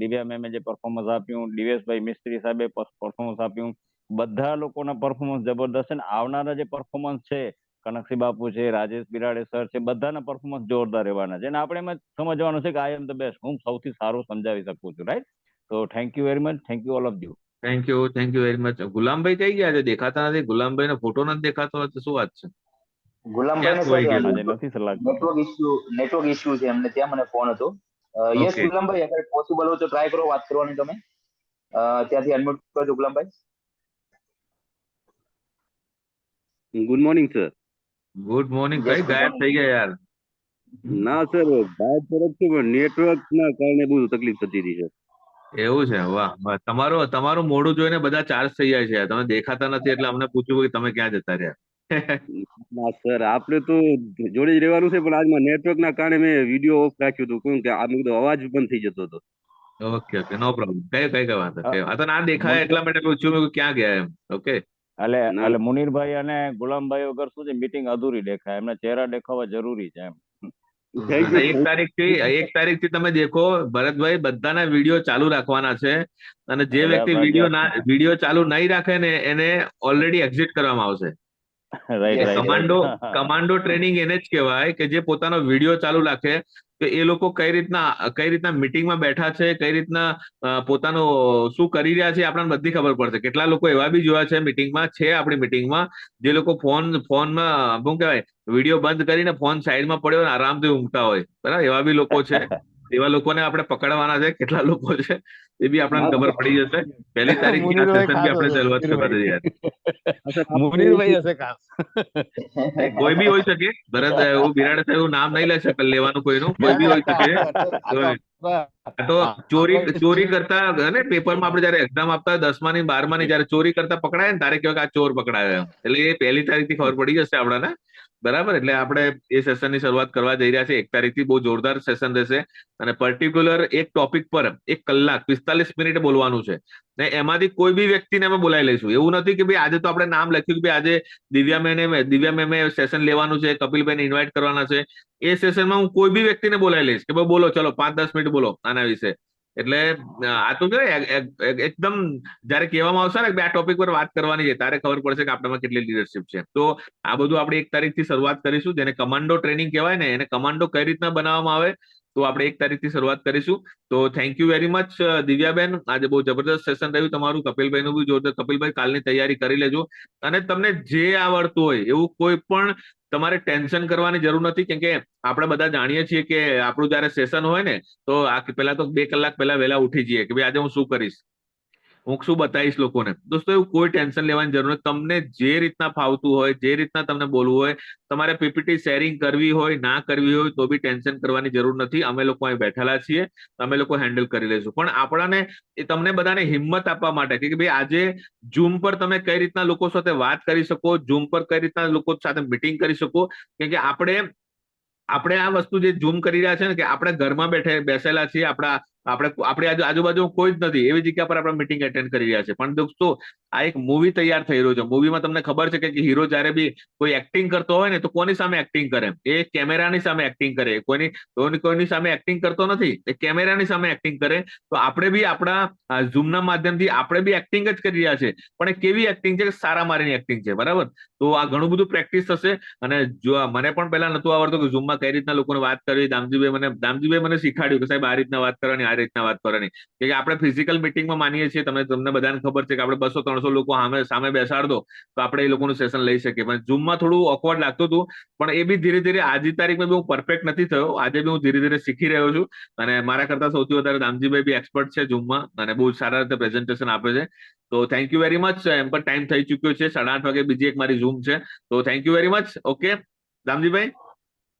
દિવ્યા મેમે જે પરફોર્મન્સ આપ્યું, દિવેશભાઈ મિસ્ત્રી સાહેબે પરફોર્મન્સ આપ્યું, બધા લોકોના પરફોર્મન્સ જબરદસ્ત છે. આવનારા જે પરફોર્મન્સ છે, કનકસિંહ બાપુ છે, રાજેશ બિરાડે સર છે, બધાના પરફોર્મન્સ જોરદાર રહેવાના છે. અને આપણે એમ જ સમજવાનું છે કે આઈ એમ ધ બેસ્ટ, હું સૌથી સારું સમજાવી શકું છું, રાઈટ? તો thank you very much, thank you all of you. Thank you very much. Gulambhai કઈ ગયા છે? દેખાતા નથી. ગુલામભાઈ નો ફોટો નથી દેખાતો, તો શું વાત છે? ગુલામભાઈ ને ક્યાં ખોવાઈ સર ગયા? આજે નથી સર લાગતું. નેટવર્ક ઇસ્યુ છે એમને, ત્યાં મને ફોન હતો. Yes okay. ગુલામભાઈ, અગર પોસિબલ હોય તો ટ્રાય કરો વાત કરવાની. તમે ત્યાંથી અનમ્યુટ કરજો Gulambhai. Good morning sir. Good morning. Yes, કઈ good ગાયબ morning. થઈ ગયા યાર? ના સર, બહાર તરફ છું પણ નેટવર્ક ના કારણે બહુ તકલીફ થતી રહી છે. એવું છે? વાહ વાહ. તમારું મોઢું જોઈને બધા ચાર્જ થઈ જાય છે. તમે દેખાતા નથી એટલે અમને પૂછ્યું કે તમે ક્યાં જતા રહ્યા. ના સર, આપણે તો જોડે જ રહેવાનું છે, પણ આજમાં નેટવર્ક ના કારણે મેં વિડીયો ઓફ રાખ્યું હતું, કેમ કે આ બધો અવાજ બંધ થઈ જતો હતો. ઓકે, નો પ્રોબ્લેમ. કઈ વાંધો અ, આ તો ના દેખાય મુન- એટલા માટે પૂછ્યું મેં કે ક્યાં ગયા એમ. ઓકે. ના એટલે મુનીરભાઈ અને ગુલામભાઈ વગર શું છે, મીટિંગ અધૂરી દેખાય, એમના ચહેરા દેખાવા જરૂરી છે એમ. થેન્ક અને યુ. એક તારીખથી તમે દેખો ભરતભાઈ, બધાના વિડીયો ચાલુ રાખવાના છે. અને જે એટલે વ્યક્તિ ફરજિયાત છે. વિડીયો ચાલુ નહીં રાખે ને એને ઓલરેડી એક્ઝિટ કરવામાં આવશે. Right Yes, right commando training એને જ કહેવાય કે જે પોતાનો વિડીયો ચાલુ રાખે કે એ લોકો કઈ રીતના મીટિંગમાં બેઠા છે, કઈ રીતના પોતાનું શું કરી રહ્યા છે, આપણને બધી ખબર પડશે. કેટલા લોકો એવા બી જોયા છે મીટિંગમાં, છે આપણી મીટિંગમાં, જે લોકો ફોનમાં શું કહેવાય વિડીયો બંધ કરીને ફોન સાઈડમાં પડ્યો હોય ને આરામથી ઊંઘતા હોય, બરાબર, એવા બી લોકો છે. એવા લોકોને આપણે પકડવાના છે. કેટલા લોકો છે એ બી આપણને ખબર પડી જશે. 1 તારીખથી આ મુનીરભાઈ સેશન બી ખાસ આપણે હશે, શરૂઆત કરવા દઈએ યાર. મુનીરભાઈ હશે ખાસ. કોઈ બી હોઈ શકે. ભરત એવું બિરાડ એવું નામ નહીં લે શકે લેવાનું કોઈનું, કોઈ બી હોઈ શકે. આ તો ચોરી કરતા ને પેપરમાં આપણે જયારે એક્ઝામ આપતા 10મા ની 12મા ની જયારે ચોરી કરતા પકડાય ને તારે કહેવાય કે આ ચોર પકડાયો એમ. એટલે એ 1 તારીખથી ખબર પડી જશે આપણને, બરાબર. એટલે આપણે એ સેશનની શરૂઆત કરવા જઈ રહ્યા છે 1 તારીખથી. બહુ જોરદાર સેશન રહેશે અને પર્ટિક્યુલર એક ટોપિક પર 1 કલાક 45 મિનિટ બોલવાનું છે ને એમાંથી કોઈ બી વ્યક્તિને અમે બોલાવી લઈશું. એવું નથી કે ભાઈ આજે તો આપણે નામ લખ્યું કે ભાઈ આજે દિવ્યા મેમે સેશન લેવાનું છે, કપિલભાઈને ઇન્વાઇટ કરવાના છે. એ સેશનમાં હું કોઈ બી વ્યક્તિને બોલાવી લઈશ કે ભાઈ બોલો, ચલો 5-10 મિનિટ બોલો આના વિશે. એટલે આ તો એકદમ જયારે કહેવામાં આવશે ને કે આ ટોપિક પર વાત કરવાની છે ત્યારે ખબર પડશે કે આપણામાં કેટલી લીડરશિપ છે. તો આ બધું આપણે 1 તારીખથી શરૂઆત કરીશું. જેને કમાન્ડો ટ્રેનિંગ કહેવાય ને, એને કમાન્ડો કઈ રીતના બનાવવામાં આવે તો આપણે 1 તારીખથી શરૂઆત કરીશું. તો થેન્ક યુ વેરી મચ દિવ્યાબેન. આજે બહુ જબરદસ્ત સેશન રહ્યું તમારું. કપિલભાઈનું બી જોરદાર. કપિલભાઈ કાલની તૈયારી કરી લેજો. અને તમને જે આવડતું હોય એવું કોઈ પણ તમારે ટેન્શન કરવાની જરૂર નથી. કેમ કે આપણે બધા જાણીએ છીએ કે આપણું જયારે સેશન હોય ને તો પેલા તો 2 કલાક પહેલા વહેલા ઉઠી જઈએ કે ભાઈ આજે હું શું કરીશ, હું શું બતાવીશ લોકોને. દોસ્તો એવું કોઈ ટેન્શન લેવાની જરૂર નથી. તમને જે રીતના ફાવતું હોય, જે રીતના તમને બોલવું હોય, તમારે પીપીટી શેરિંગ કરવી હોય ના કરવી હોય તો બી ટેન્શન કરવાની જરૂર નથી. અમે લોકો અહીં બેઠેલા છીએ, અમે લોકો હેન્ડલ કરી લઈશું. પણ આપણાને તમને બધાને હિંમત આપવા માટે કે ભાઈ આજે ઝૂમ પર તમે કઈ રીતના લોકો સાથે વાત કરી શકો, ઝૂમ પર કઈ રીતના લોકો સાથે મીટિંગ કરી શકો. કેમ કે આપણે આ વસ્તુ જે ઝૂમ કરી રહ્યા છે ને કે આપણે ઘરમાં બેસેલા છીએ, આપણી આજુબાજુ કોઈ જ નથી એવી જગ્યા પર આપણે મીટિંગ એટેન્ડ કરી રહ્યા છે. પણ દોસ્તો આ એક મૂવી તૈયાર થઈ રહ્યું છે. મૂવીમાં તમને ખબર છે કે હીરો જયારે બી કોઈ એક્ટિંગ કરતો હોય ને તો કોની સામે એક્ટિંગ કરે? એ કેમેરાની સામે એક્ટિંગ કરે. કોઈની સામે એક્ટિંગ કરતો નથી, એ કેમેરાની સામે એક્ટિંગ કરે. તો આપણે બી આપણા ઝૂમના માધ્યમથી આપણે બી એક્ટિંગ જ કરી રહ્યા છે. પણ એ કેવી એક્ટિંગ છે? સારા મારીની એક્ટિંગ છે, બરાબર. તો આ ઘણું બધું પ્રેક્ટિસ થશે. અને જો મને પણ પહેલા નતું આવડતું કે ઝૂમમાં કઈ રીતના લોકોને વાત કરવી. દામજીભાઈ મને શીખાડ્યું કે સાહેબ આ રીતના વાત કરવાની, આ રીતના વાત કરવાની. કે આપણે ફિઝિકલ મિટિંગમાં માનીએ છીએ, તમને બધાને ખબર છે કે આપણે 200-300 લોકો સામે બેસાડ દો તો આપણે એ લોકોનું સેશન લઈ શકીએ. પણ ઝૂમમાં થોડું ઓકવર્ડ લાગતું હતું. પણ એ બી ધીરે ધીરે આજની તારીખમાં બી હું પરફેક્ટ નથી થયો. આજે બી હું ધીરે ધીરે શીખી રહ્યો છું. અને મારા કરતા સૌથી વધારે દામજીભાઈ બી એક્સપર્ટ છે ઝૂમમાં અને બહુ સારા રીતે પ્રેઝન્ટેશન આપે છે. તો થેન્ક યુ વેરી મચ. એમ પણ ટાઈમ થઈ ચુક્યો છે, 8:30 વાગે બીજી એક મારી ઝૂમ છે. તો thank you very much. Okay Damjibhai.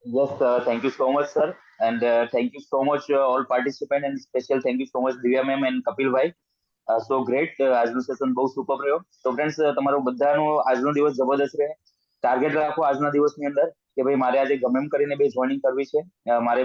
Yes, thank you so much, sir. And thank you so much, all participants, and special thank you so much, Divya ma'am and Kapil bhai. So great. આજનું session બહુ super રહ્યો. તો friends તમારો બધાનો આજનો દિવસ જબરદસ્ત રહે. ટાર્ગેટ રાખો આજના દિવસની અંદર કે ભાઈ મારે આજે ગમે એમ કરીને 2 જોઈનિંગ કરવી છે. મારે